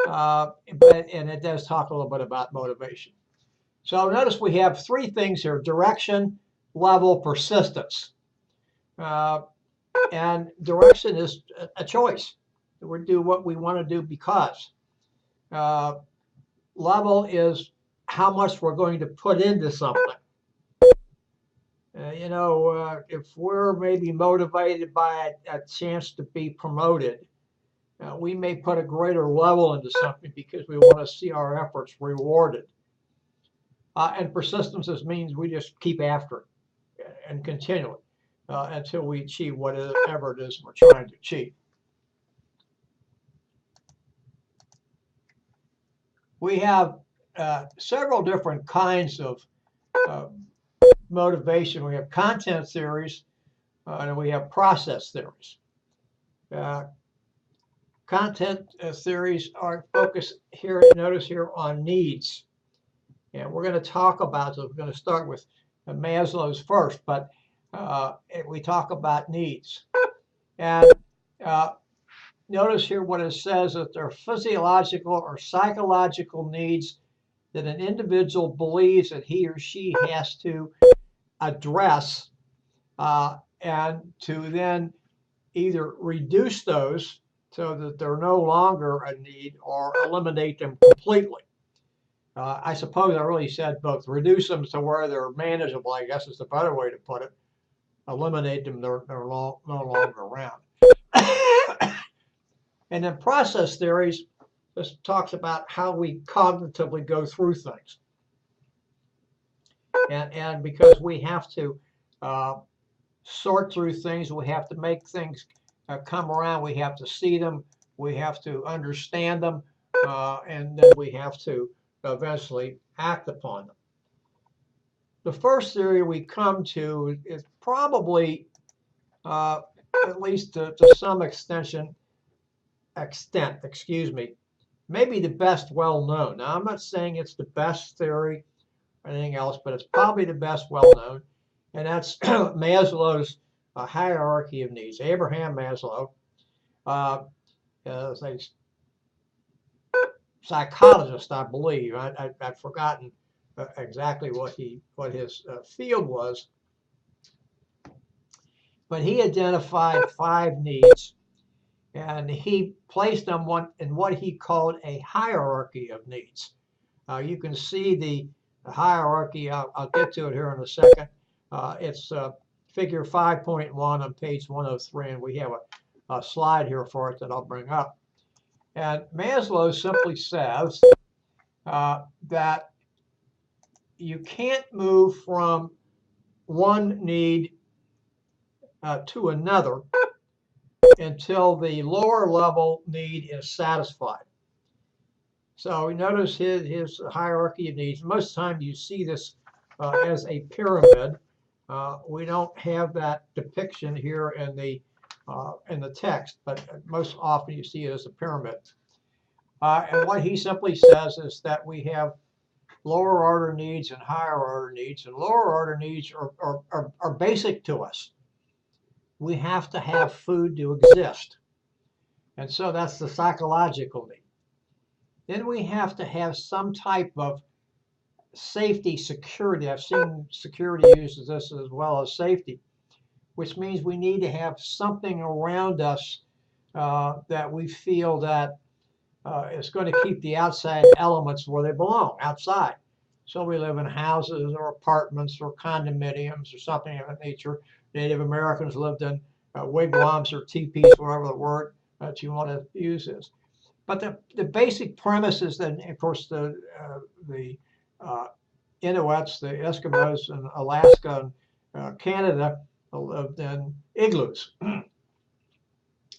and it does talk a little bit about motivation. So notice we have three things here: direction, level, persistence. And direction is a choice. We do what we want to do because. Level is how much we're going to put into something. If we're maybe motivated by a chance to be promoted, we may put a greater level into something because we want to see our efforts rewarded. And persistence means we just keep after it and continually until we achieve whatever it is we're trying to achieve. We have several different kinds of motivation. We have content theories and we have process theories. Content theories are focused here, notice here, on needs. And we're going to talk about those. We're going to start with Maslow's first, but we talk about needs. And notice here what it says, that they're physiological or psychological needs that an individual believes that he or she has to address and to then either reduce those so that they're no longer a need or eliminate them completely. I suppose I really said both. Reduce them to where they're manageable, I guess is the better way to put it. Eliminate them, they're no longer around. And then process theories, this talks about how we cognitively go through things. And because we have to sort through things, we have to make things come around, we have to see them, we have to understand them, and then we have to eventually act upon them. The first theory we come to is probably, at least to some extent, maybe the best well known. Now, I'm not saying it's the best theory or anything else, but it's probably the best well known, and that's Maslow's hierarchy of needs. Abraham Maslow, uh, is a psychologist, I believe. I've forgotten exactly what his field was, but he identified 5 needs, and he placed them in what he called a hierarchy of needs. You can see the hierarchy. I'll get to it here in a second. It's figure 5.1 on page 103, and we have a slide here for it that I'll bring up. And Maslow simply says that you can't move from one need to another until the lower level need is satisfied. So notice his hierarchy of needs. Most of the time you see this as a pyramid. We don't have that depiction here in the text, but most often you see it as a pyramid. And what he simply says is that we have lower order needs and higher order needs, and lower order needs are basic to us. We have to have food to exist. And so that's the psychological need. Then we have to have some type of safety, security. I've seen security uses this as well as safety, which means we need to have something around us that we feel that is going to keep the outside elements where they belong, outside. So we live in houses or apartments or condominiums or something of that nature. Native Americans lived in wigwams or teepees, whatever the word that you want to use is. But the basic premise is that, of course, the Inuits, the Eskimos in Alaska and Canada lived in igloos.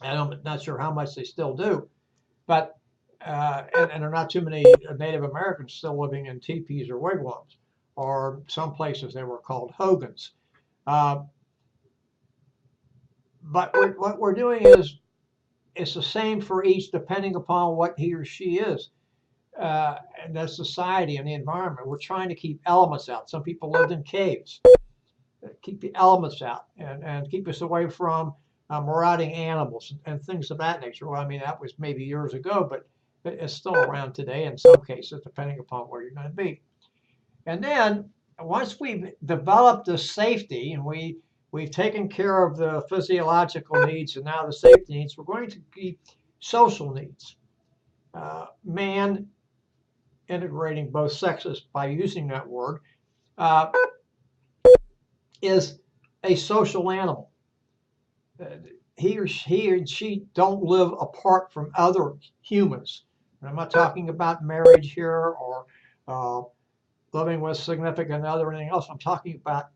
I'm not sure how much they still do, but and there are not too many Native Americans still living in teepees or wigwams, or some places they were called hogans. But what we're doing is it's the same for each, depending upon what he or she is. And the society and the environment. We're trying to keep elements out. Some people lived in caves. Keep the elements out and keep us away from marauding animals and things of that nature. Well, I mean, that was maybe years ago, but it's still around today in some cases, depending upon where you're going to be. And then once we've developed the safety and we've taken care of the physiological needs and now the safety needs, we're going to keep social needs. Man, integrating both sexes by using that word, is a social animal. He or she don't live apart from other humans. And I'm not talking about marriage here or living with significant other or anything else. I'm talking about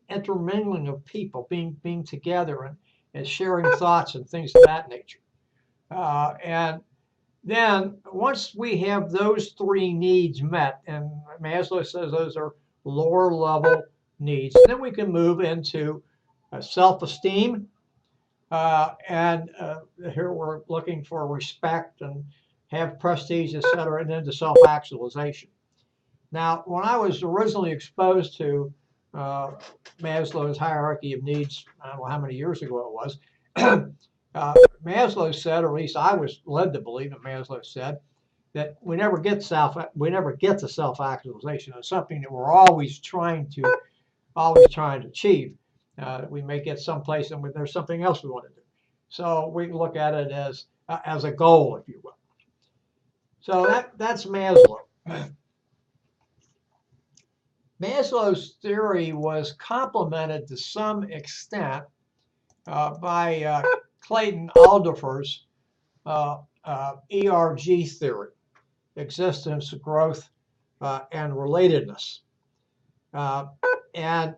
intermingling of people, being together and sharing thoughts and things of that nature. And then once we have those 3 needs met, and Maslow says those are lower level needs, then we can move into self-esteem. And here we're looking for respect and have prestige, etc., and then to self-actualization. Now, when I was originally exposed to Maslow's hierarchy of needs, I don't know how many years ago it was, Maslow said, or at least I was led to believe that Maslow said, that we never get to self-actualization. It's something that we're always trying to achieve. We may get someplace and there's something else we want to do. So we can look at it as a goal, if you will. So that's Maslow. Maslow's theory was complemented to some extent by Clayton Alderfer's ERG theory, existence, growth, and relatedness. And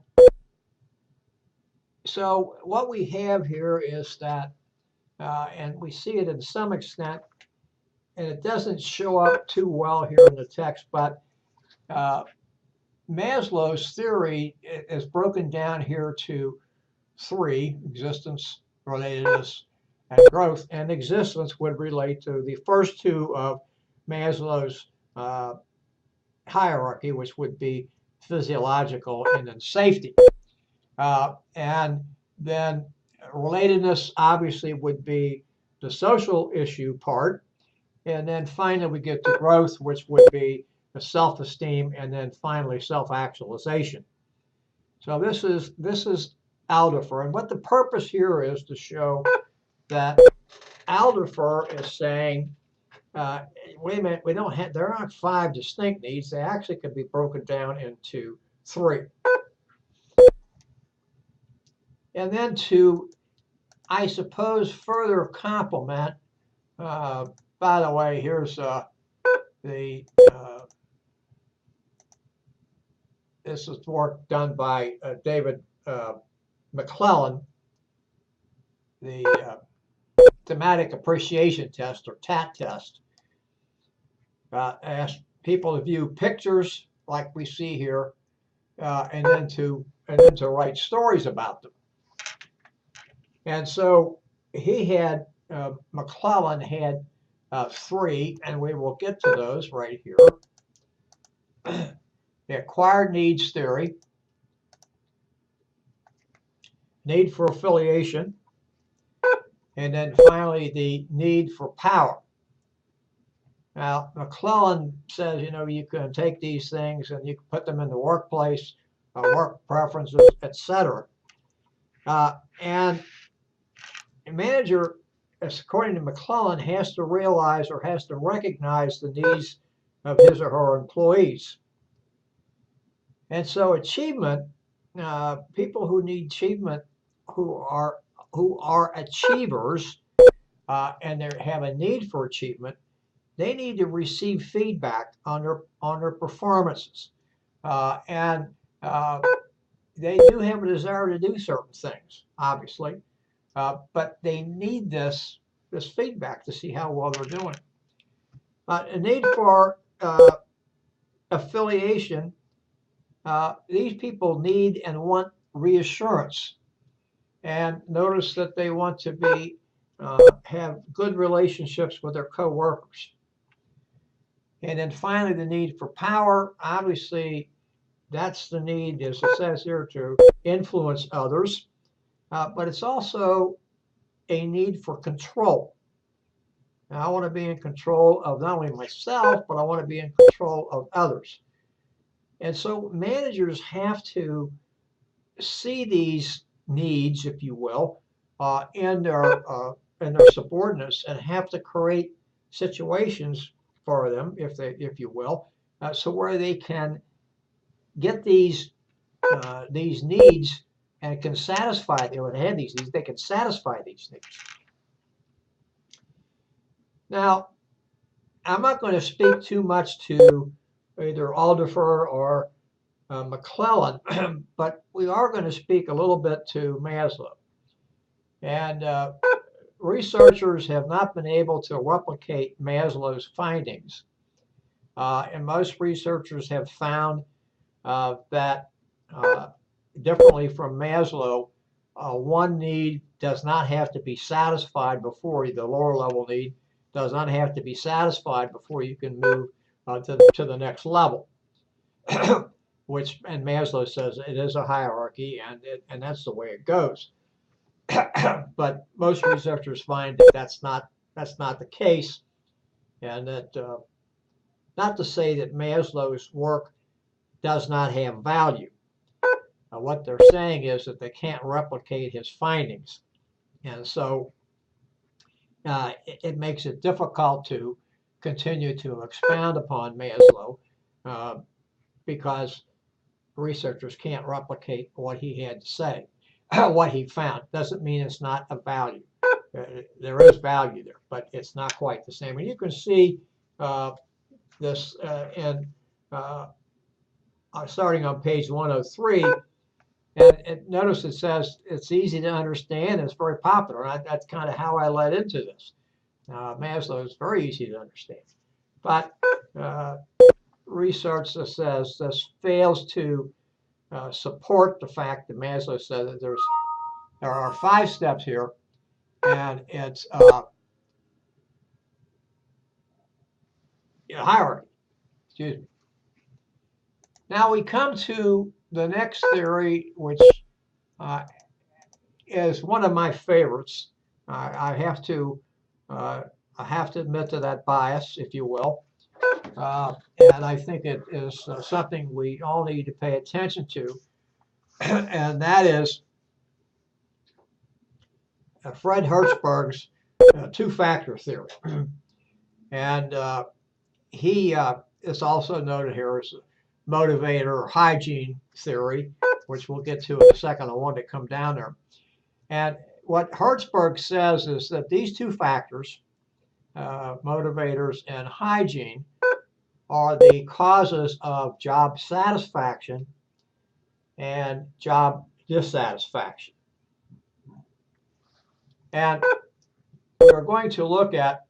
so what we have here is that, and we see it in some extent, and it doesn't show up too well here in the text, but Maslow's theory is broken down here to 3: existence, relatedness, and growth. And existence would relate to the first 2 of Maslow's hierarchy, which would be physiological and then safety. And then relatedness obviously would be the social issue part. And then finally we get to growth, which would be the self-esteem, and then finally self-actualization. So this is Alderfer. And what the purpose here is to show that Alderfer is saying, wait a minute, there aren't 5 distinct needs. They actually could be broken down into 3. And then to, I suppose, further complement, by the way, here's this is work done by David McClellan, the Thematic Appreciation Test, or TAT test. Asked people to view pictures like we see here, and then to write stories about them. And so he had, McClellan had 3, and we will get to those right here. The acquired needs theory, need for affiliation, and then finally the need for power. Now, McClellan says, you can take these things and you can put them in the workplace, work preferences, etc. And a manager, according to McClellan, has to realize or has to recognize the needs of his or her employees. And so achievement, people who need achievement, who are achievers, and they have a need for achievement, they need to receive feedback on their performances, and they do have a desire to do certain things, obviously, but they need this feedback to see how well they're doing. A need for affiliation. These people need and want reassurance, and notice that they want to be have good relationships with their co-workers. And then finally, the need for power. Obviously, that's the need, as it says here, to influence others, but it's also a need for control. Now, I want to be in control of not only myself, but I want to be in control of others. And so managers have to see these needs, if you will, in their subordinates, and have to create situations for them, if you will, so where they can get these needs and can satisfy. They would have these needs. They can satisfy these needs. Now, I'm not going to speak too much to either Alderfer or McClellan, but we are going to speak a little bit to Maslow. And researchers have not been able to replicate Maslow's findings. And most researchers have found that differently from Maslow, one need does not have to be satisfied before the lower level need does not have to be satisfied before you can move to the next level. Which, and Maslow says it is a hierarchy, and that's the way it goes. But most researchers find that that's not the case, and that not to say that Maslow's work does not have value. What they're saying is that they can't replicate his findings, and so it makes it difficult to continue to expound upon Maslow because researchers can't replicate what he had to say. What he found doesn't mean it's not of value. There is value there, but it's not quite the same. And you can see this in starting on page 103. And notice it says it's easy to understand. It's very popular. That's kind of how I led into this. Maslow is very easy to understand. But research that says this fails to support the fact that Maslow said that there are 5 steps here, and it's hierarchy. Excuse me. Now we come to the next theory, which is one of my favorites. I have to admit to that bias, if you will, and I think it is something we all need to pay attention to, and that is Fred Hertzberg's two-factor theory, and he is also noted here as motivator hygiene theory, which we'll get to in a second. I want to come down there. And what Hertzberg says is that these two factors, motivators and hygiene, are the causes of job satisfaction and job dissatisfaction. And we're going to look at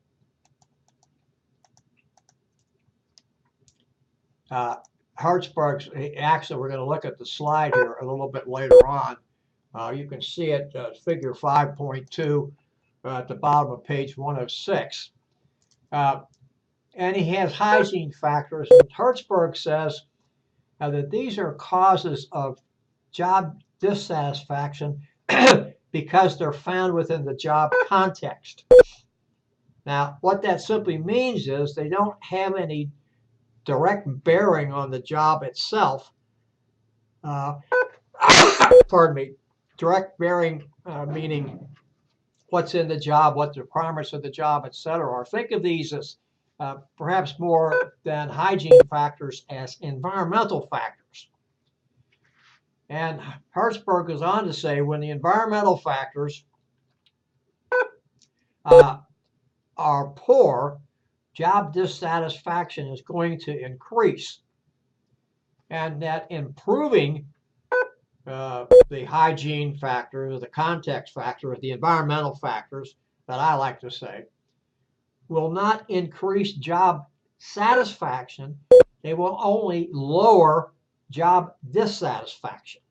Hertzberg's, actually we're going to look at the slide here a little bit later on. You can see it, figure 5.2 at the bottom of page 106. And he has hygiene factors, and Hertzberg says that these are causes of job dissatisfaction because they're found within the job context. Now, what that simply means is they don't have any direct bearing on the job itself. Pardon me. Direct bearing meaning what's in the job, what the requirements of the job, etc. Or think of these as perhaps more than hygiene factors as environmental factors. And Hertzberg goes on to say when the environmental factors are poor, job dissatisfaction is going to increase. And that improving the hygiene factors, the context factors, the environmental factors that I like to say, will not increase job satisfaction. They will only lower job dissatisfaction.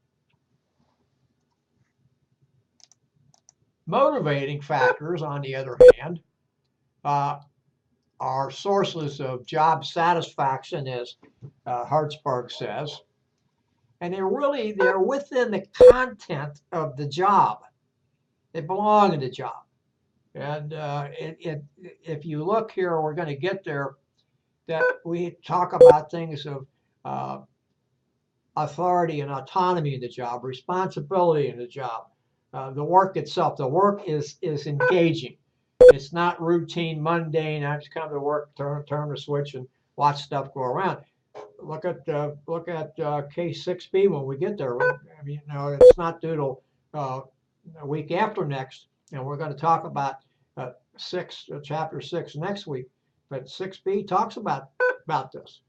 Motivating factors, on the other hand, are sources of job satisfaction, as Hertzberg says, and they're within the content of the job. They belong in the job. And if you look here, we're going to get there, that we talk about things of authority and autonomy in the job, responsibility in the job, the work itself. The work is engaging. It's not routine, mundane. I just come to work, turn the switch, and watch stuff go around. Look at case 6B when we get there. I mean, it's not due till a week after next, and we're going to talk about chapter 6 next week. But 6B talks about this.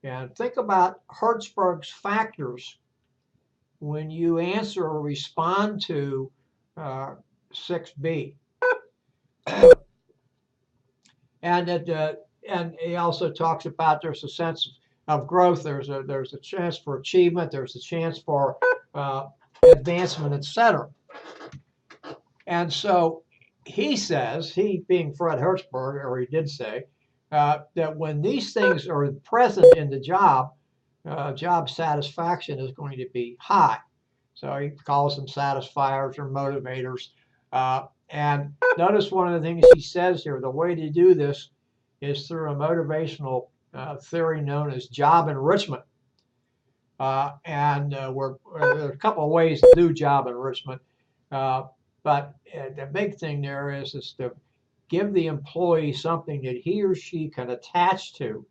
And think about Hertzberg's factors when you answer or respond to 6B. And he also talks about there's a sense of growth, there's a chance for achievement, there's a chance for advancement, etc. And so he says, he being Fred Hertzberg, or he did say, that when these things are present in the job, job satisfaction is going to be high. So he calls them satisfiers or motivators. And notice one of the things he says here, the way to do this is through a motivational theory known as job enrichment. And there are a couple of ways to do job enrichment. But the big thing there is to give the employee something that he or she can attach to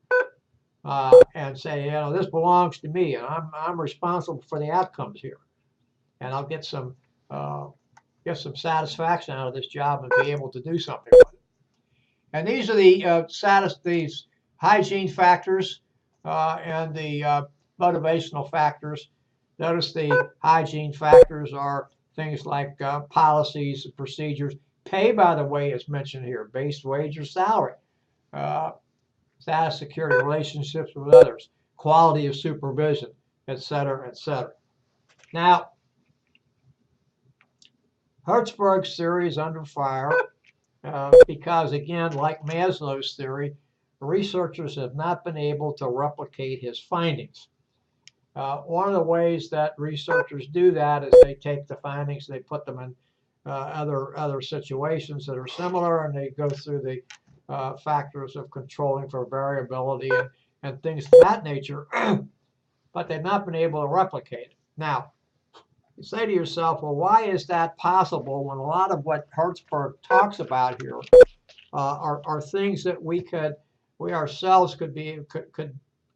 and say, this belongs to me, and I'm responsible for the outcomes here. And I'll get some satisfaction out of this job and be able to do something with it. And these are these hygiene factors and the motivational factors. Notice the hygiene factors are things like policies and procedures. Pay, by the way, is mentioned here, base wage or salary. Status, security, relationships with others, quality of supervision, etc., etc. Now, Hertzberg's theory is under fire because, again, like Maslow's theory, the researchers have not been able to replicate his findings. One of the ways that researchers do that is they take the findings, they put them in other situations that are similar, and they go through the factors of controlling for variability and things of that nature, but they've not been able to replicate it. Now, you say to yourself, well, why is that possible when a lot of what Hertzberg talks about here are things that we ourselves could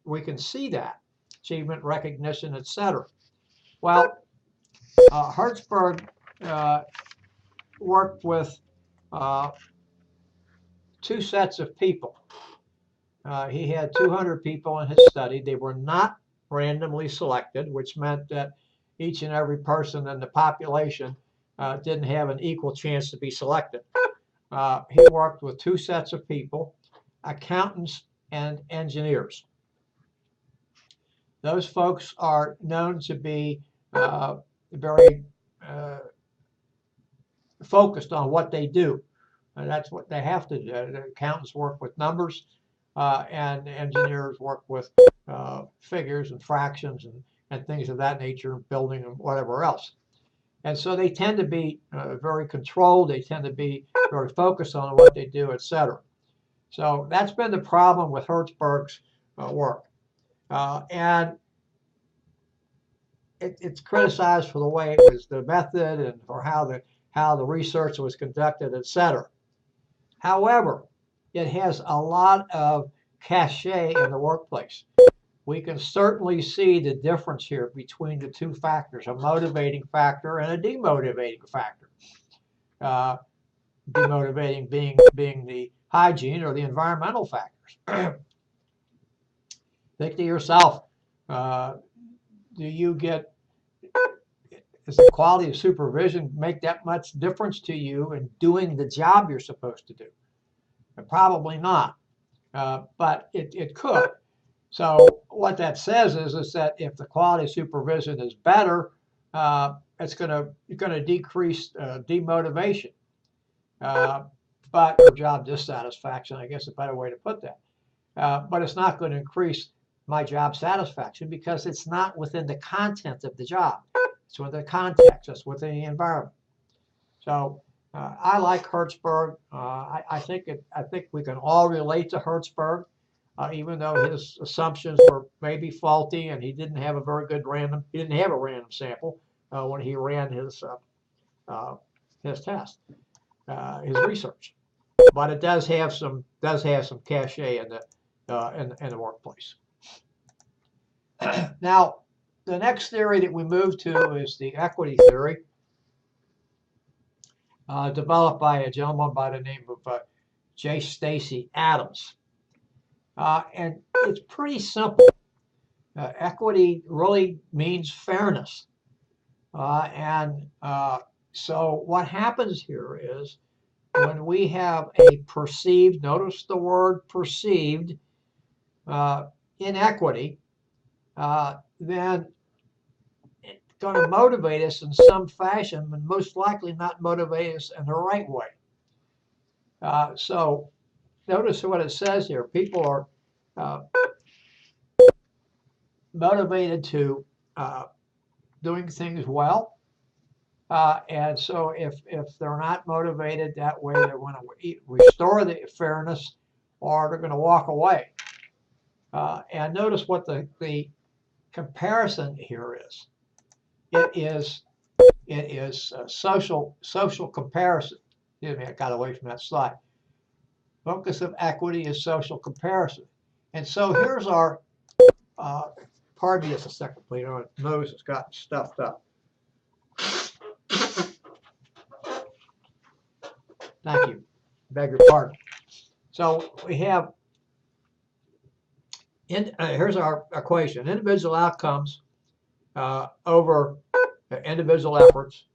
we can see that achievement, recognition, etc. Well, Hertzberg worked with two sets of people. He had 200 people in his study. They were not randomly selected, which meant that each and every person in the population didn't have an equal chance to be selected. He worked with two sets of people, accountants and engineers. Those folks are known to be very focused on what they do. And that's what they have to do. The accountants work with numbers, and engineers work with figures and fractions and things of that nature, building and whatever else. And so they tend to be very controlled. They tend to be very focused on what they do, etc. So that's been the problem with Hertzberg's work. And it's criticized for the way it was, the method, and for how the research was conducted, etc. However, it has a lot of cachet in the workplace. We can certainly see the difference here between the two factors, a motivating factor and a demotivating factor. Demotivating being the hygiene or the environmental factors. Think to yourself, does the quality of supervision make that much difference to you in doing the job you're supposed to do? Probably not, but it could. So what that says is that if the quality of supervision is better, it's going to decrease demotivation, or job dissatisfaction, I guess is a better way to put that. But it's not going to increase my job satisfaction because it's not within the content of the job. It's within the context. It's within the environment. So I like Hertzberg. I think we can all relate to Hertzberg. Even though his assumptions were maybe faulty and he didn't have a very good he didn't have a random sample when he ran his test, his research. But it does have some cachet in the workplace. Now, the next theory that we move to is the equity theory, developed by a gentleman by the name of J. Stacy Adams. And it's pretty simple. Equity really means fairness. So what happens here is when we have a perceived, notice the word perceived, inequity, then it's going to motivate us in some fashion, and most likely not motivate us in the right way. So notice what it says here. People are motivated to doing things well. And so if they're not motivated that way, they want to restore the fairness, or they're going to walk away. And notice what the comparison here is. It is social comparison. Excuse me, I got away from that slide. Focus of equity is social comparison. And so here's our, pardon me just a second, please. My nose has gotten stuffed up. Thank you. Beg your pardon. So we have, here's our equation. Individual outcomes over individual efforts.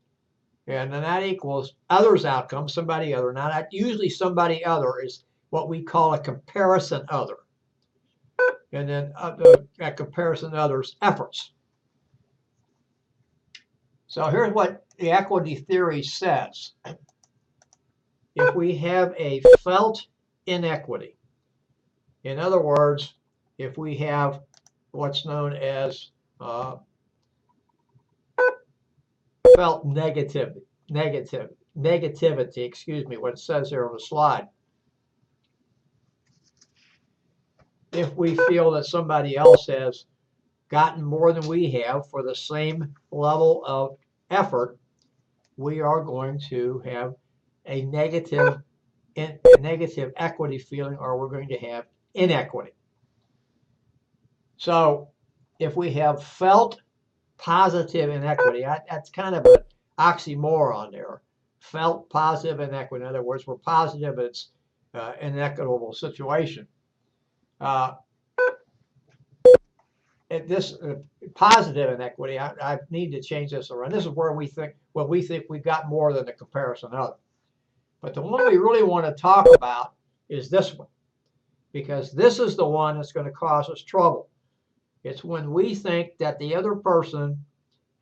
And then that equals others' outcomes, somebody other. Now, that usually somebody other is what we call a comparison other. And then that comparison others' efforts. So here's what the equity theory says. If we have a felt inequity, In other words, if we have what's known as felt negativity, excuse me, what it says here on the slide. If we feel that somebody else has gotten more than we have for the same level of effort, we are going to have a negative equity feeling, or we're going to have inequity. So if we have felt positive inequity, that's kind of an oxymoron there. Felt positive inequity. In other words, we're positive it's an inequitable situation. This positive inequity, I need to change this around. This is where we think, well, we think we've got more than the comparison other. But the one we really want to talk about is this one, because this is the one that's going to cause us trouble. It's when we think that the other person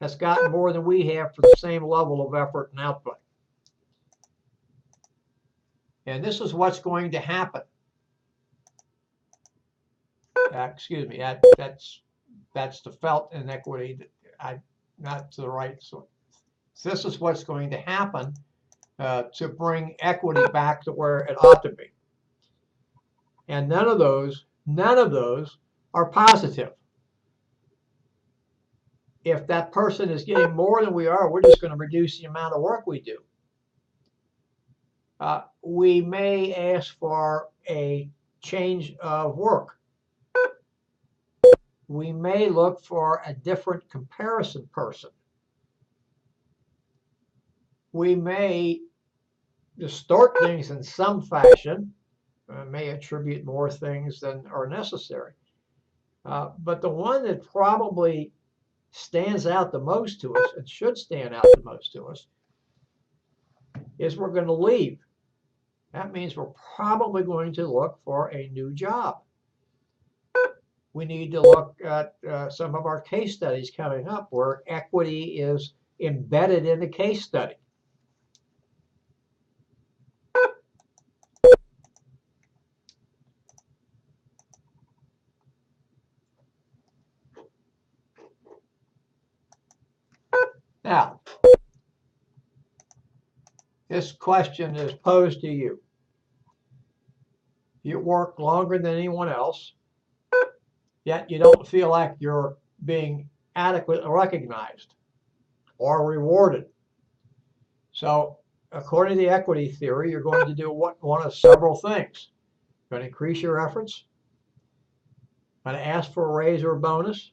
has gotten more than we have for the same level of effort and output. And this is what's going to happen. Excuse me, that's the felt inequity. Not to the right. So this is what's going to happen to bring equity back to where it ought to be. And none of those are positive. If that person is getting more than we are, we're just going to reduce the amount of work we do. We may ask for a change of work. We may look for a different comparison person. We may distort things in some fashion, may attribute more things than are necessary. But the one that probably stands out the most to us, and should stand out the most to us, is we're going to leave. That means we're probably going to look for a new job. We need to look at some of our case studies coming up where equity is embedded in the case study. Now, this question is posed to you. You work longer than anyone else, yet you don't feel like you're being adequately recognized or rewarded. So, according to the equity theory, you're going to do one of several things. You're going to increase your efforts, you're going to ask for a raise or a bonus,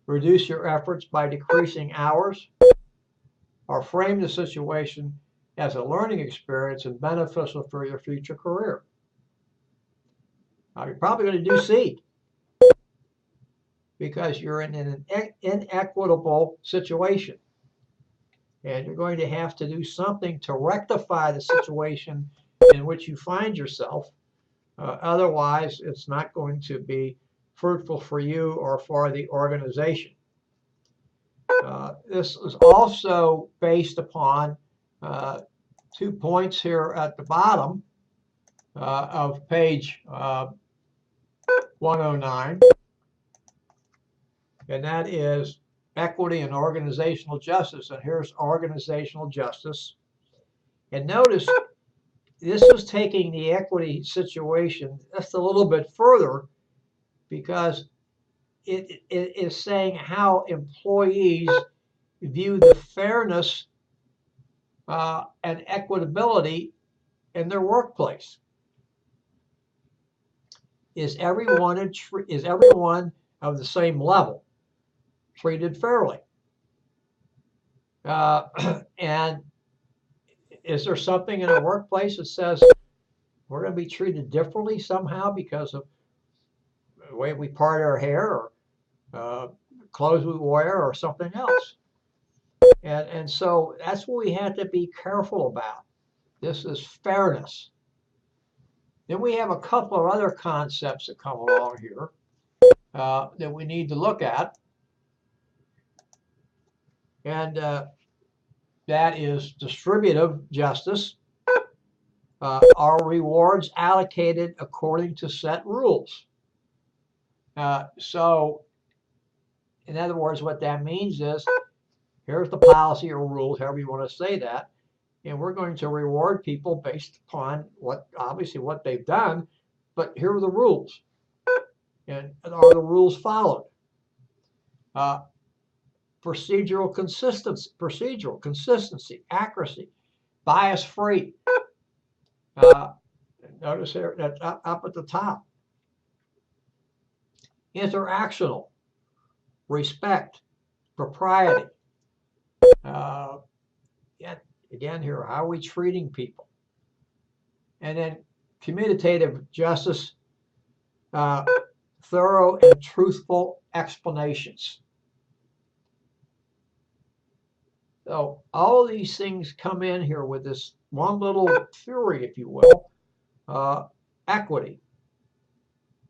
reduce your efforts by decreasing hours, or frame the situation as a learning experience and beneficial for your future career. Now, you're probably going to do C, because you're in an inequitable situation. And you're going to have to do something to rectify the situation in which you find yourself. Otherwise, it's not going to be fruitful for you or for the organization. This is also based upon 2 points here at the bottom of page 109, and that is equity and organizational justice. And here's organizational justice. And notice this is taking the equity situation just a little bit further, because it is saying how employees view the fairness and equitability in their workplace. Is everyone of the same level treated fairly? And is there something in a workplace that says we're going to be treated differently somehow because of the way we part our hair or clothes we wear or something else? And so that's what we have to be careful about. This is fairness. Then we have a couple of other concepts that come along here that we need to look at. And that is distributive justice, are rewards allocated according to set rules. So, in other words, what that means is, here's the policy or rules, however you want to say that, and we're going to reward people based upon obviously what they've done, but here are the rules, and are the rules followed? Procedural consistency, accuracy, bias-free. Notice here that's up at the top. Interactional, respect, propriety. Again here, how are we treating people? And then commutative justice, thorough and truthful explanations. So all of these things come in here with this one little theory, if you will, equity.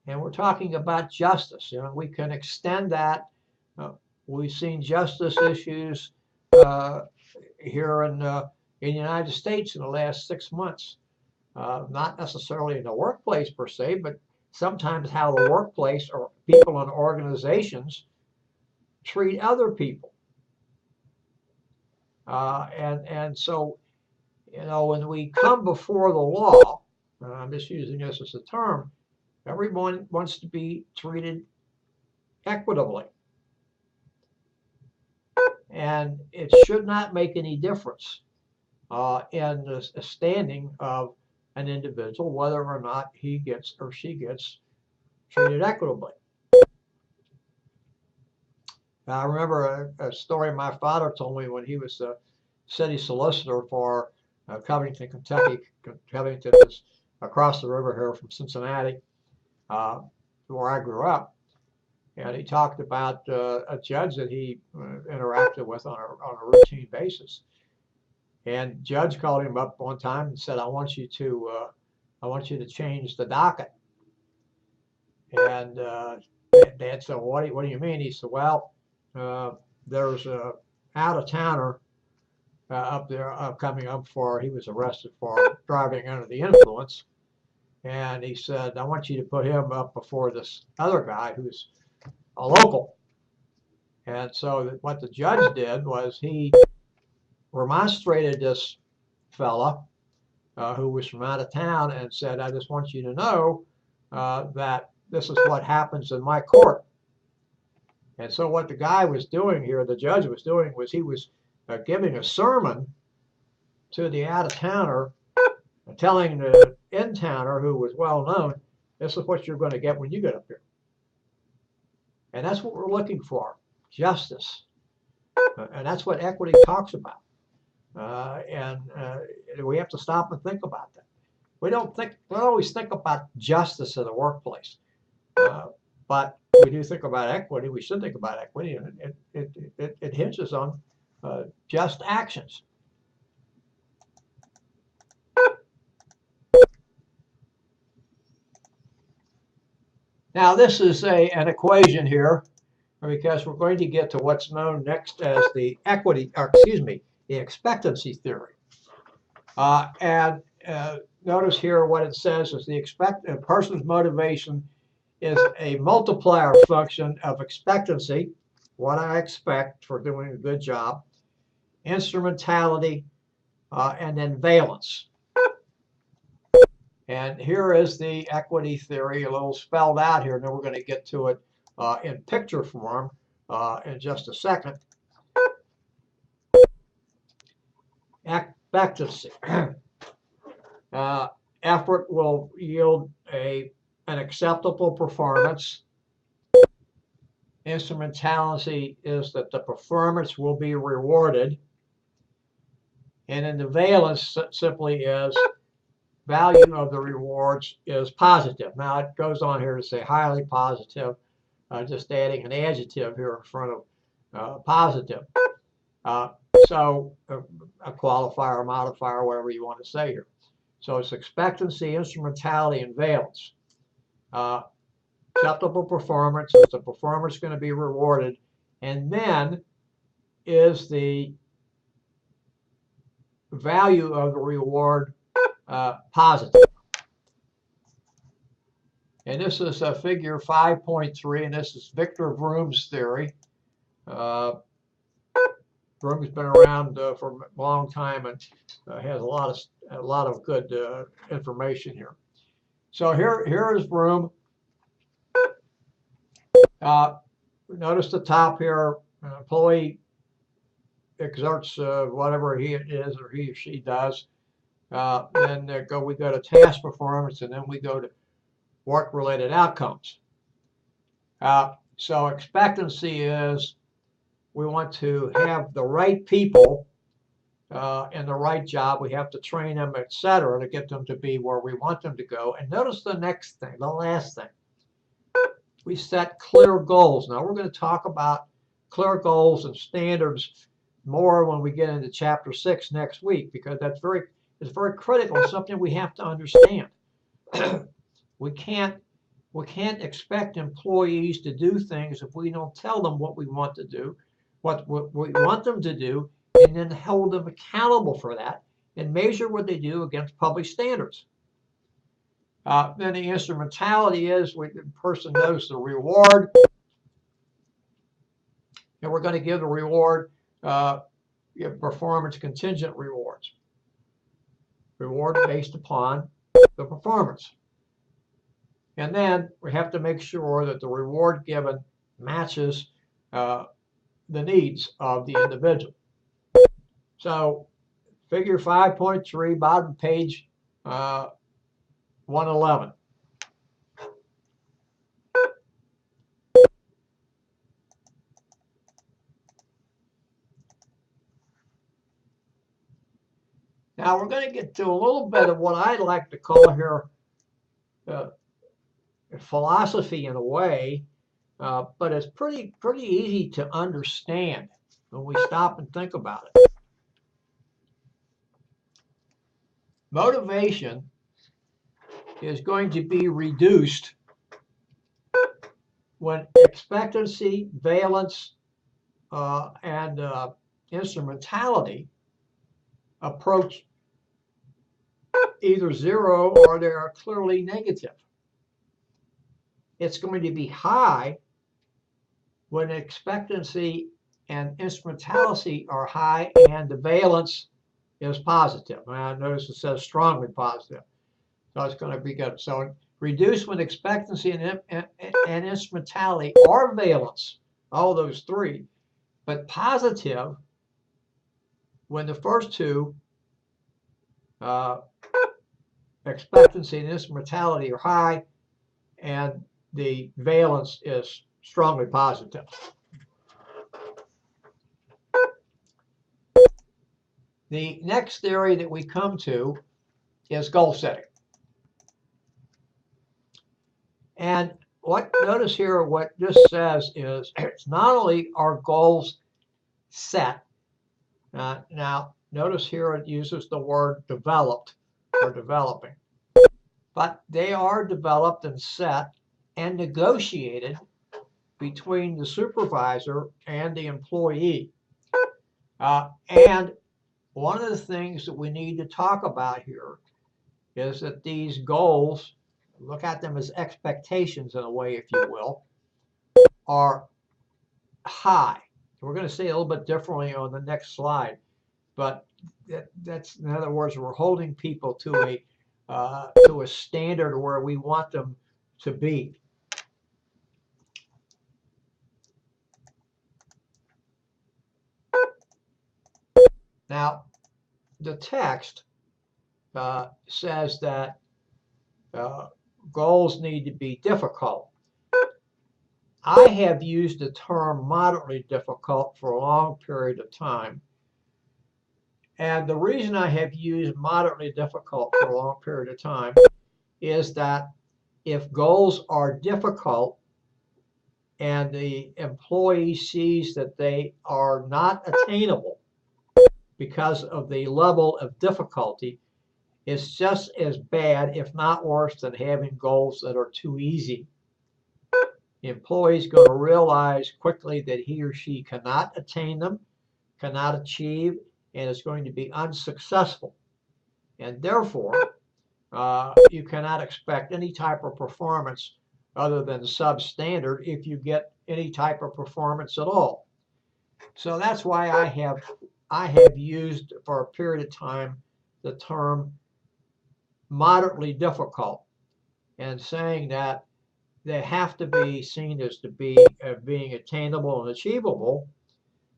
And we're talking about justice. You know, we can extend that. We've seen justice issues here in the United States in the last 6 months. Not necessarily in the workplace per se, but sometimes how the workplace or people in organizations treat other people. And so, you know, when we come before the law, I'm just using this as a term, everyone wants to be treated equitably. And it should not make any difference in the standing of an individual, whether or not he gets or she gets treated equitably. Now, I remember a story my father told me when he was a city solicitor for Covington, Kentucky. Covington is across the river here from Cincinnati, where I grew up. And he talked about a judge that he interacted with on a routine basis. And the judge called him up one time and said, I want you to change the docket. And Dad said, what do you mean? He said, well, there's a out-of-towner up there coming up he was arrested for driving under the influence. And he said, I want you to put him up before this other guy who's a local. And so what the judge did was he remonstrated this fella who was from out of town and said, I just want you to know that this is what happens in my court. And so what the guy was doing here, the judge was doing, was he was giving a sermon to the out-of-towner, telling the in-towner who was well known, this is what you're going to get when you get up here. And that's what we're looking for, justice. And that's what equity talks about. And we have to stop and think about that. We don't always think about justice in the workplace, but we do think about equity. We should think about equity, and it hinges on just actions. Now, this is an equation here, because we're going to get to what's known next as the expectancy theory. Notice here what it says is a person's motivation is a multiplier function of expectancy, what I expect for doing a good job, instrumentality, and then valence. And here is the equity theory, a little spelled out here, and then we're going to get to it in picture form in just a second. Expectancy. Effort will yield an acceptable performance. Instrumentality is that the performance will be rewarded. And then the valence simply is value of the rewards is positive. Now it goes on here to say highly positive, just adding an adjective here in front of positive. So a qualifier, modifier, whatever you want to say here. So it's expectancy, instrumentality, and valence. Acceptable performance, is the performance going to be rewarded? And then is the value of the reward positive. And this is figure 5.3, and this is Victor Vroom's theory. Vroom's been around for a long time and has a lot of good information here. So here is Vroom. Notice the top here. Employee exerts whatever he is or he or she does. Then we go to task performance, and then we go to work-related outcomes. So expectancy is we want to have the right people in the right job. We have to train them, etc., to get them to be where we want them to go. And notice the next thing, the last thing. We set clear goals. Now we're going to talk about clear goals and standards more when we get into chapter 6 next week, because it's very critical. It's something we have to understand. We can't expect employees to do things if we don't tell them what we want to do, what we want them to do, and then hold them accountable for that and measure what they do against published standards. Then the instrumentality is the person knows the reward, and we're going to give the reward performance contingent rewards. Reward based upon the performance. And then we have to make sure that the reward given matches the needs of the individual. So figure 5.3, bottom page 111. Now we're going to get to a little bit of what I like to call here philosophy in a way, but it's pretty easy to understand when we stop and think about it. Motivation is going to be reduced when expectancy, valence, and instrumentality approach either zero or they are clearly negative. It's going to be high when expectancy and instrumentality are high and the valence is positive. Now notice it says strongly positive. So it's going to be good. So reduce when expectancy and instrumentality or valence, all those three, but positive when the first two, expectancy and instrumentality, are high and the valence is strongly positive. The next theory that we come to is goal setting. And notice here what this says is it's not only are goals set. Now notice here it uses the word developed or developing, but they are developed and set and negotiated between the supervisor and the employee. And one of the things that we need to talk about here is that these goals, look at them as expectations in a way, if you will, are high. We're going to say a little bit differently on the next slide, but that's, in other words, we're holding people to a standard where we want them to be. Now, the text says that goals need to be difficult. I have used the term moderately difficult for a long period of time. And the reason I have used moderately difficult for a long period of time is that if goals are difficult and the employee sees that they are not attainable because of the level of difficulty, it's just as bad, if not worse, than having goals that are too easy. The employee is going to realize quickly that he or she cannot attain them, cannot achieve, and is going to be unsuccessful. And therefore, you cannot expect any type of performance other than substandard if you get any type of performance at all. So that's why I have used for a period of time the term moderately difficult, and saying that they have to be seen as to be being attainable and achievable,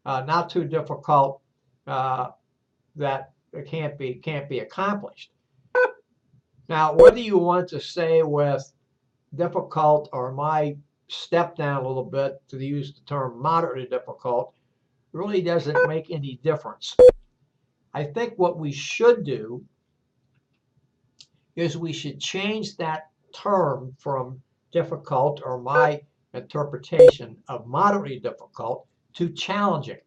not too difficult that it can't be accomplished. Now, whether you want to say with difficult or my step down a little bit to use the term moderately difficult really doesn't make any difference. I think what we should do is we should change that term from difficult, or my interpretation of moderately difficult, to challenging.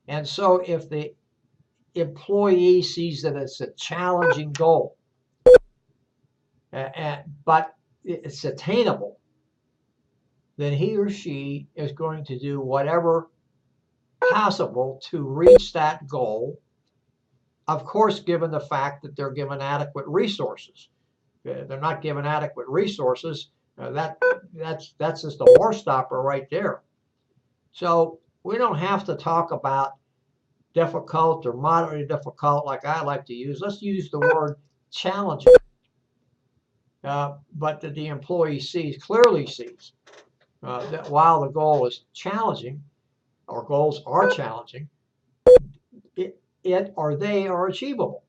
And so if the employee sees that it's a challenging goal, but it's attainable, then he or she is going to do whatever possible to reach that goal. Of course, given the fact that they're given adequate resources. They're not given adequate resources, that's just a war stopper right there. So we don't have to talk about difficult or moderately difficult like I like to use. Let's use the word challenging. But that the employee clearly sees that while the goal is challenging, or goals are challenging, it or they are achievable.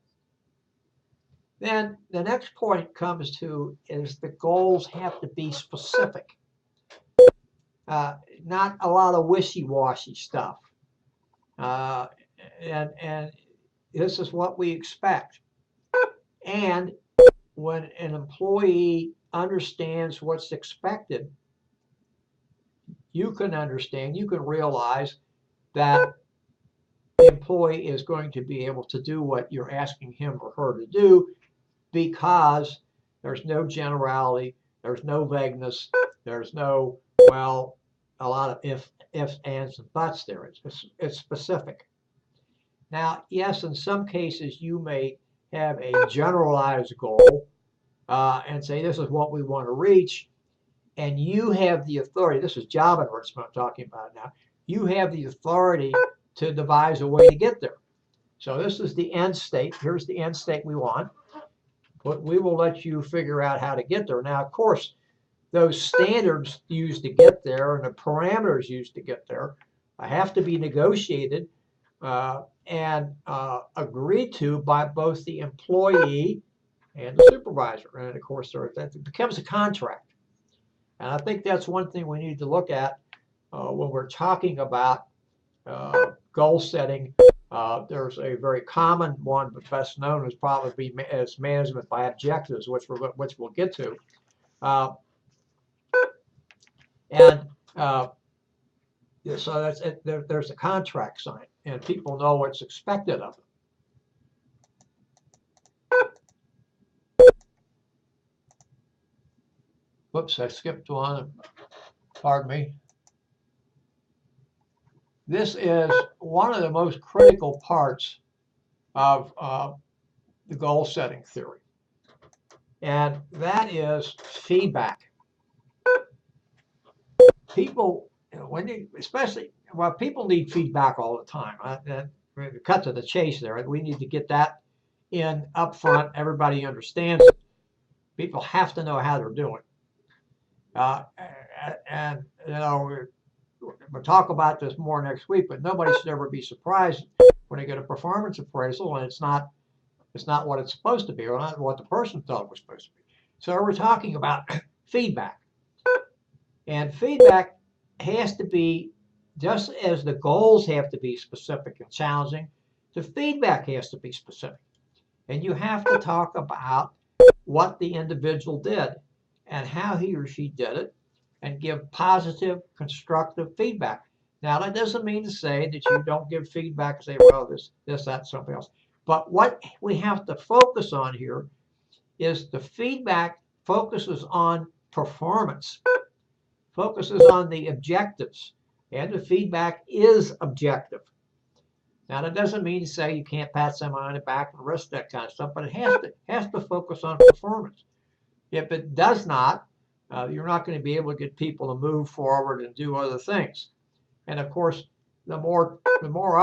Then the next point comes to is the goals have to be specific. Not a lot of wishy-washy stuff. And this is what we expect. And when an employee understands what's expected, you can realize that the employee is going to be able to do what you're asking him or her to do, because there's no generality, there's no vagueness, there's no, well, a lot of ifs, ands, and buts there. It's specific. Now, yes, in some cases you may have a generalized goal and say this is what we want to reach, and you have the authority. This is job advertisement I'm talking about now. You have the authority to devise a way to get there. So this is the end state. Here's the end state we want. But we will let you figure out how to get there. Now, of course, those standards used to get there and the parameters used to get there have to be negotiated and agreed to by both the employee and the supervisor. And of course, that becomes a contract. And I think that's one thing we need to look at when we're talking about goal setting. There's a very common one, but best known as probably as management by objectives, which we'll get to. So that's it. There's a contract signed, and people know what's expected of them. Whoops, I skipped one. Pardon me. This is one of the most critical parts of the goal setting theory, and that is feedback. People, people need feedback all the time. Cut to the chase there. We need to get that in up front. Everybody understands it. People have to know how they're doing. And we'll talk about this more next week, but nobody should ever be surprised when they get a performance appraisal and it's not what it's supposed to be, or not what the person thought it was supposed to be. So we're talking about feedback. And feedback has to be, just as the goals have to be specific and challenging, the feedback has to be specific. And you have to talk about what the individual did and how he or she did it, and give positive, constructive feedback. Now, that doesn't mean to say that you don't give feedback and say, well, this, that, something else. But what we have to focus on here is the feedback focuses on performance, focuses on the objectives, and the feedback is objective. Now, that doesn't mean to say you can't pat someone on the back and the rest of that kind of stuff, but it has to focus on performance. If it does not, you're not going to be able to get people to move forward and do other things. And of course, the more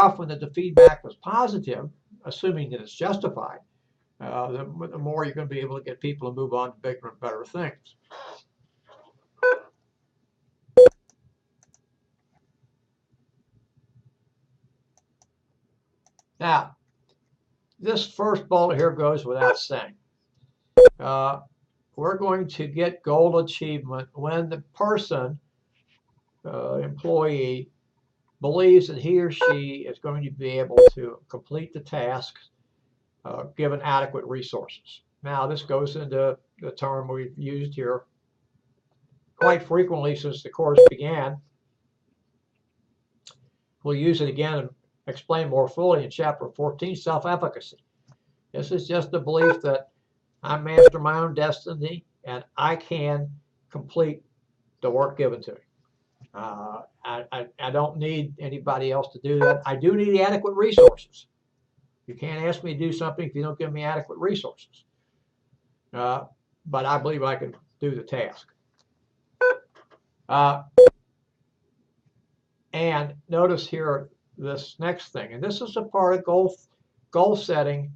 often that the feedback was positive, assuming that it's justified, the more you're going to be able to get people to move on to bigger and better things. Now, this first bullet here goes without saying. We're going to get goal achievement when the person, employee, believes that he or she is going to be able to complete the tasks given adequate resources. Now, this goes into the term we've used here quite frequently since the course began. We'll use it again and explain more fully in Chapter 14, Self-Efficacy. This is just the belief that I master my own destiny and I can complete the work given to me. I don't need anybody else to do that. I do need adequate resources. You can't ask me to do something if you don't give me adequate resources. But I believe I can do the task. And notice here this next thing, and this is a part of goal setting.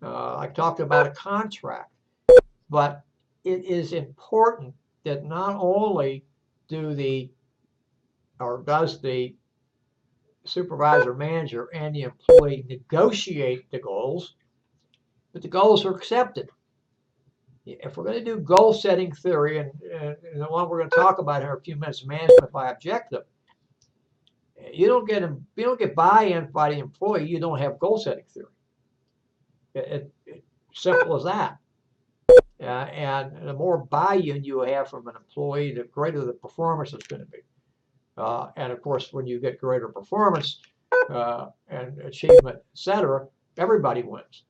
I talked about a contract, but it is important that not only does the supervisor, manager, and the employee negotiate the goals, but the goals are accepted. If we're going to do goal setting theory, and the one we're going to talk about here in a few minutes, management by objective, you don't get buy-in by the employee, you don't have goal setting theory. It's simple as that. And the more buy-in you have from an employee, the greater the performance is going to be. And of course, when you get greater performance and achievement, etc., everybody wins.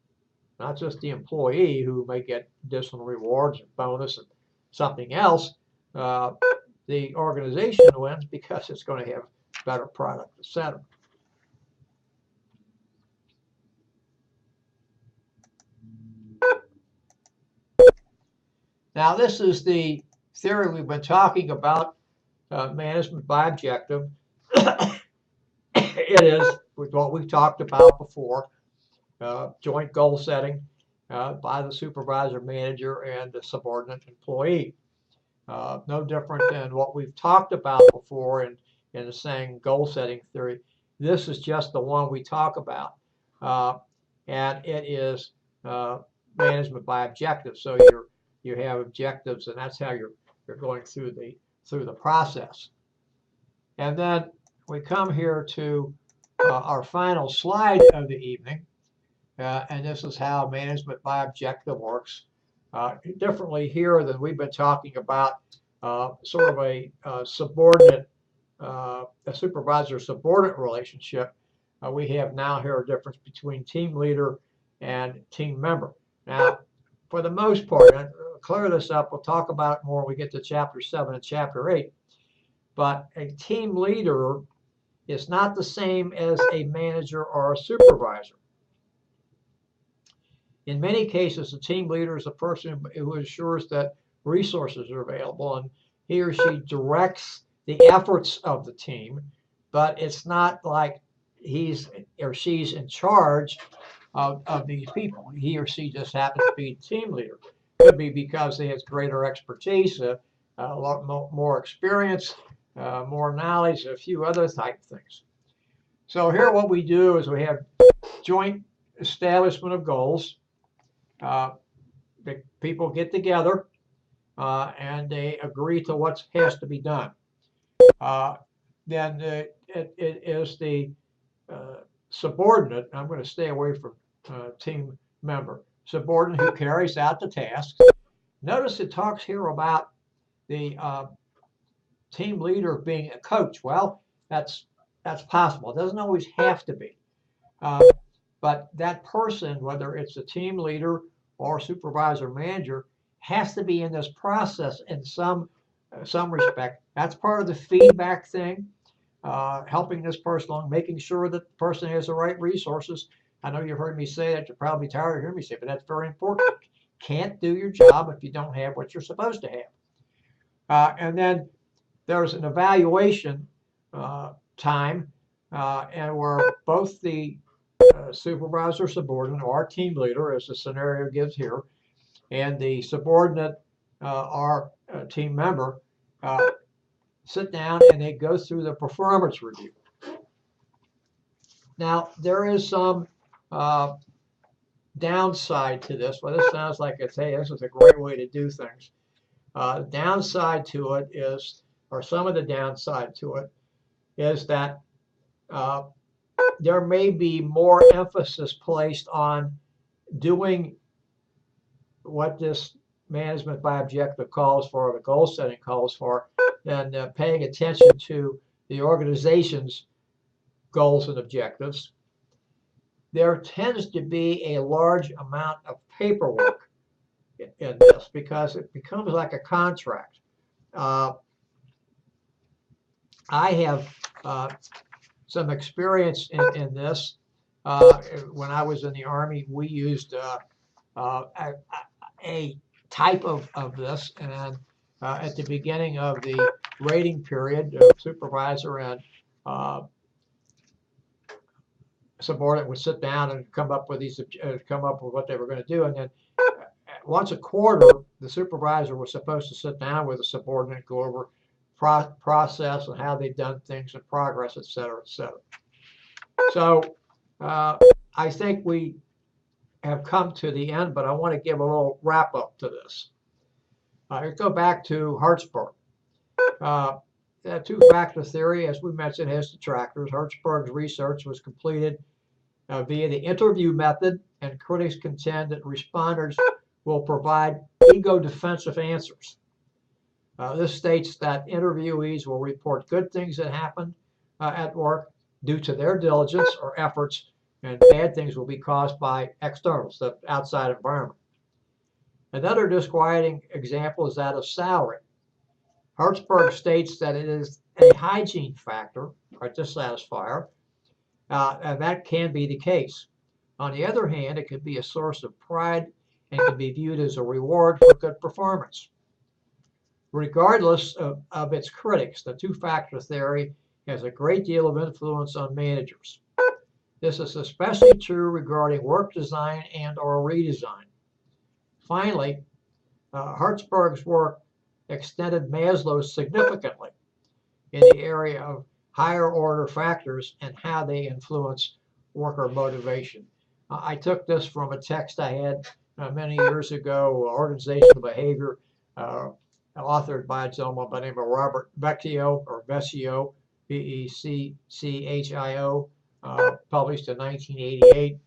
Not just the employee who may get additional rewards and bonus and something else. The organization wins because it's going to have better product, etc. Now, this is the theory we've been talking about, management by objective. It is what we've talked about before, joint goal setting by the supervisor, manager, and the subordinate employee. No different than what we've talked about before in the saying goal setting theory. This is just the one we talk about, and it is management by objective. So you have objectives, and that's how you're going through the process. And then we come here to our final slide of the evening, and this is how management by objective works. Differently here than we've been talking about, sort of a subordinate, a supervisor-subordinate relationship. We have now here a difference between team leader and team member. Now, for the most part, and clear this up, we'll talk about it more when we get to Chapter 7 and Chapter 8, but a team leader is not the same as a manager or a supervisor. In many cases, a team leader is a person who ensures that resources are available and he or she directs the efforts of the team, but it's not like he's or she's in charge of these people. He or she just happens to be a team leader. Could be because he has greater expertise, a lot more experience, more knowledge, a few other type things. So here what we do is we have joint establishment of goals. The people get together and they agree to what has to be done. Then it is the subordinate. I'm going to stay away from team member. Subordinate who carries out the tasks. Notice it talks here about the team leader being a coach. Well, that's possible. It doesn't always have to be. But that person, whether it's a team leader or supervisor manager, has to be in this process in some respect. That's part of the feedback thing. helping this person along, making sure that the person has the right resources. I know you've heard me say that. You're probably tired of hearing me say it, but that's very important. Can't do your job if you don't have what you're supposed to have. And then there's an evaluation time, and where both the supervisor subordinate, or team leader, as the scenario gives here, and the subordinate, our team member, sit down and they go through the performance review. Now, there is some downside to this. Well, this sounds like it's, hey, this is a great way to do things. Downside to it is, or some of the downside to it, is that there may be more emphasis placed on doing what this management by objective calls for, or the goal setting calls for, than paying attention to the organization's goals and objectives. There tends to be a large amount of paperwork in this because it becomes like a contract. I have some experience in this. When I was in the Army, we used a type of this, and at the beginning of the rating period, the supervisor and subordinate would sit down and come up with what they were going to do, and then once a quarter, the supervisor was supposed to sit down with the subordinate, go over process and how they've done things and progress, et cetera, et cetera. So I think we have come to the end, but I want to give a little wrap up to this. Let's go back to Hertzberg. The two-factor theory, as we mentioned, has detractors. Hertzberg's research was completed via the interview method, and critics contend that responders will provide ego-defensive answers. This states that interviewees will report good things that happened at work due to their diligence or efforts, and bad things will be caused by externals, the outside environment. Another disquieting example is that of salary. Hertzberg states that it is a hygiene factor or dissatisfier, and that can be the case. On the other hand, it could be a source of pride and can be viewed as a reward for good performance. Regardless of its critics, the two-factor theory has a great deal of influence on managers. This is especially true regarding work design and/or redesign. Finally, Hertzberg's work extended Maslow significantly in the area of higher order factors and how they influence worker motivation. I took this from a text I had many years ago, Organizational Behavior, authored by a gentleman by the name of Robert Vecchio, or Vecchio, Vecchio, published in 1988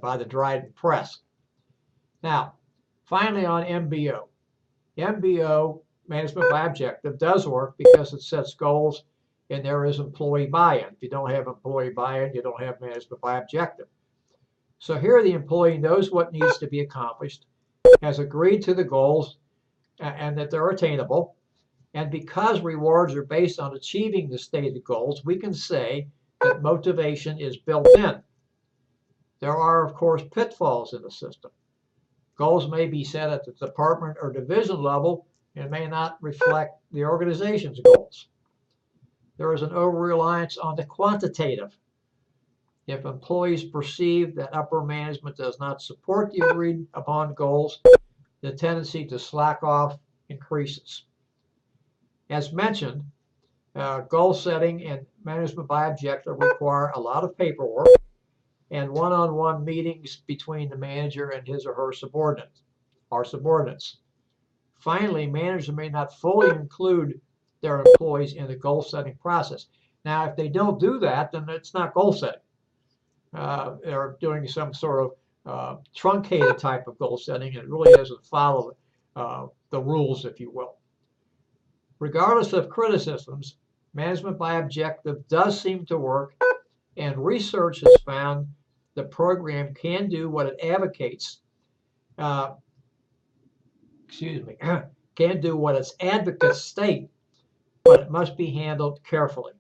by the Dryden Press. Now, finally on MBO. MBO, management by objective, does work because it sets goals and there is employee buy-in. If you don't have employee buy-in, you don't have management by objective. So here the employee knows what needs to be accomplished, has agreed to the goals, and that they're attainable. And because rewards are based on achieving the stated goals, we can say that motivation is built in. There are, of course, pitfalls in the system. Goals may be set at the department or division level and may not reflect the organization's goals. There is an over-reliance on the quantitative. If employees perceive that upper management does not support the agreed upon goals, the tendency to slack off increases. As mentioned, goal setting and management by objective require a lot of paperwork and one-on-one meetings between the manager and his or her subordinates. Finally, managers may not fully include their employees in the goal setting process. Now, if they don't do that, then it's not goal setting. They're doing some sort of truncated type of goal setting, and it really doesn't follow the rules, if you will. Regardless of criticisms, management by objective does seem to work, and research has found the program can do what it advocates. Can do what its advocates state but it must be handled carefully.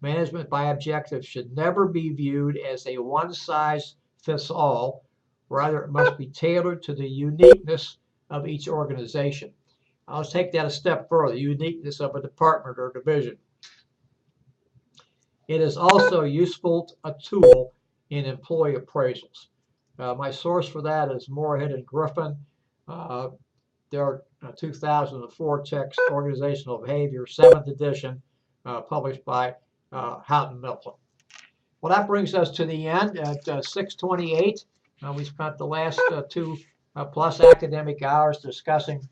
Management by objectives should never be viewed as a one-size-fits-all. Rather, it must be tailored to the uniqueness of each organization. I'll take that a step further, the uniqueness of a department or division. It is also useful a tool in employee appraisals. My source for that is Moorhead and Griffin. Their 2004 text, Organizational Behavior, 7th edition, published by Houghton Mifflin. Well, that brings us to the end at 6:28. We spent the last two plus academic hours discussing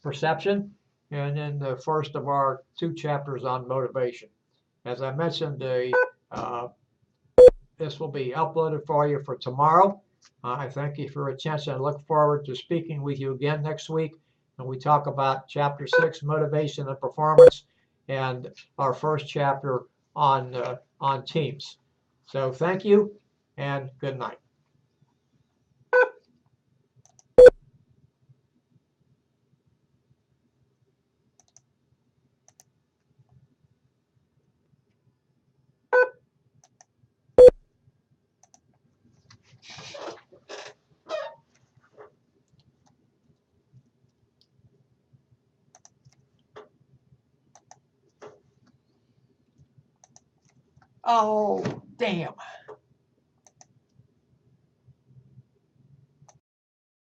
perception, and then the first of our 2 chapters on motivation. As I mentioned, this will be uploaded for you for tomorrow. I thank you for your attention. I look forward to speaking with you again next week when we talk about Chapter 6, Motivation and Performance, and our first chapter on teams. So thank you and good night. Oh, damn.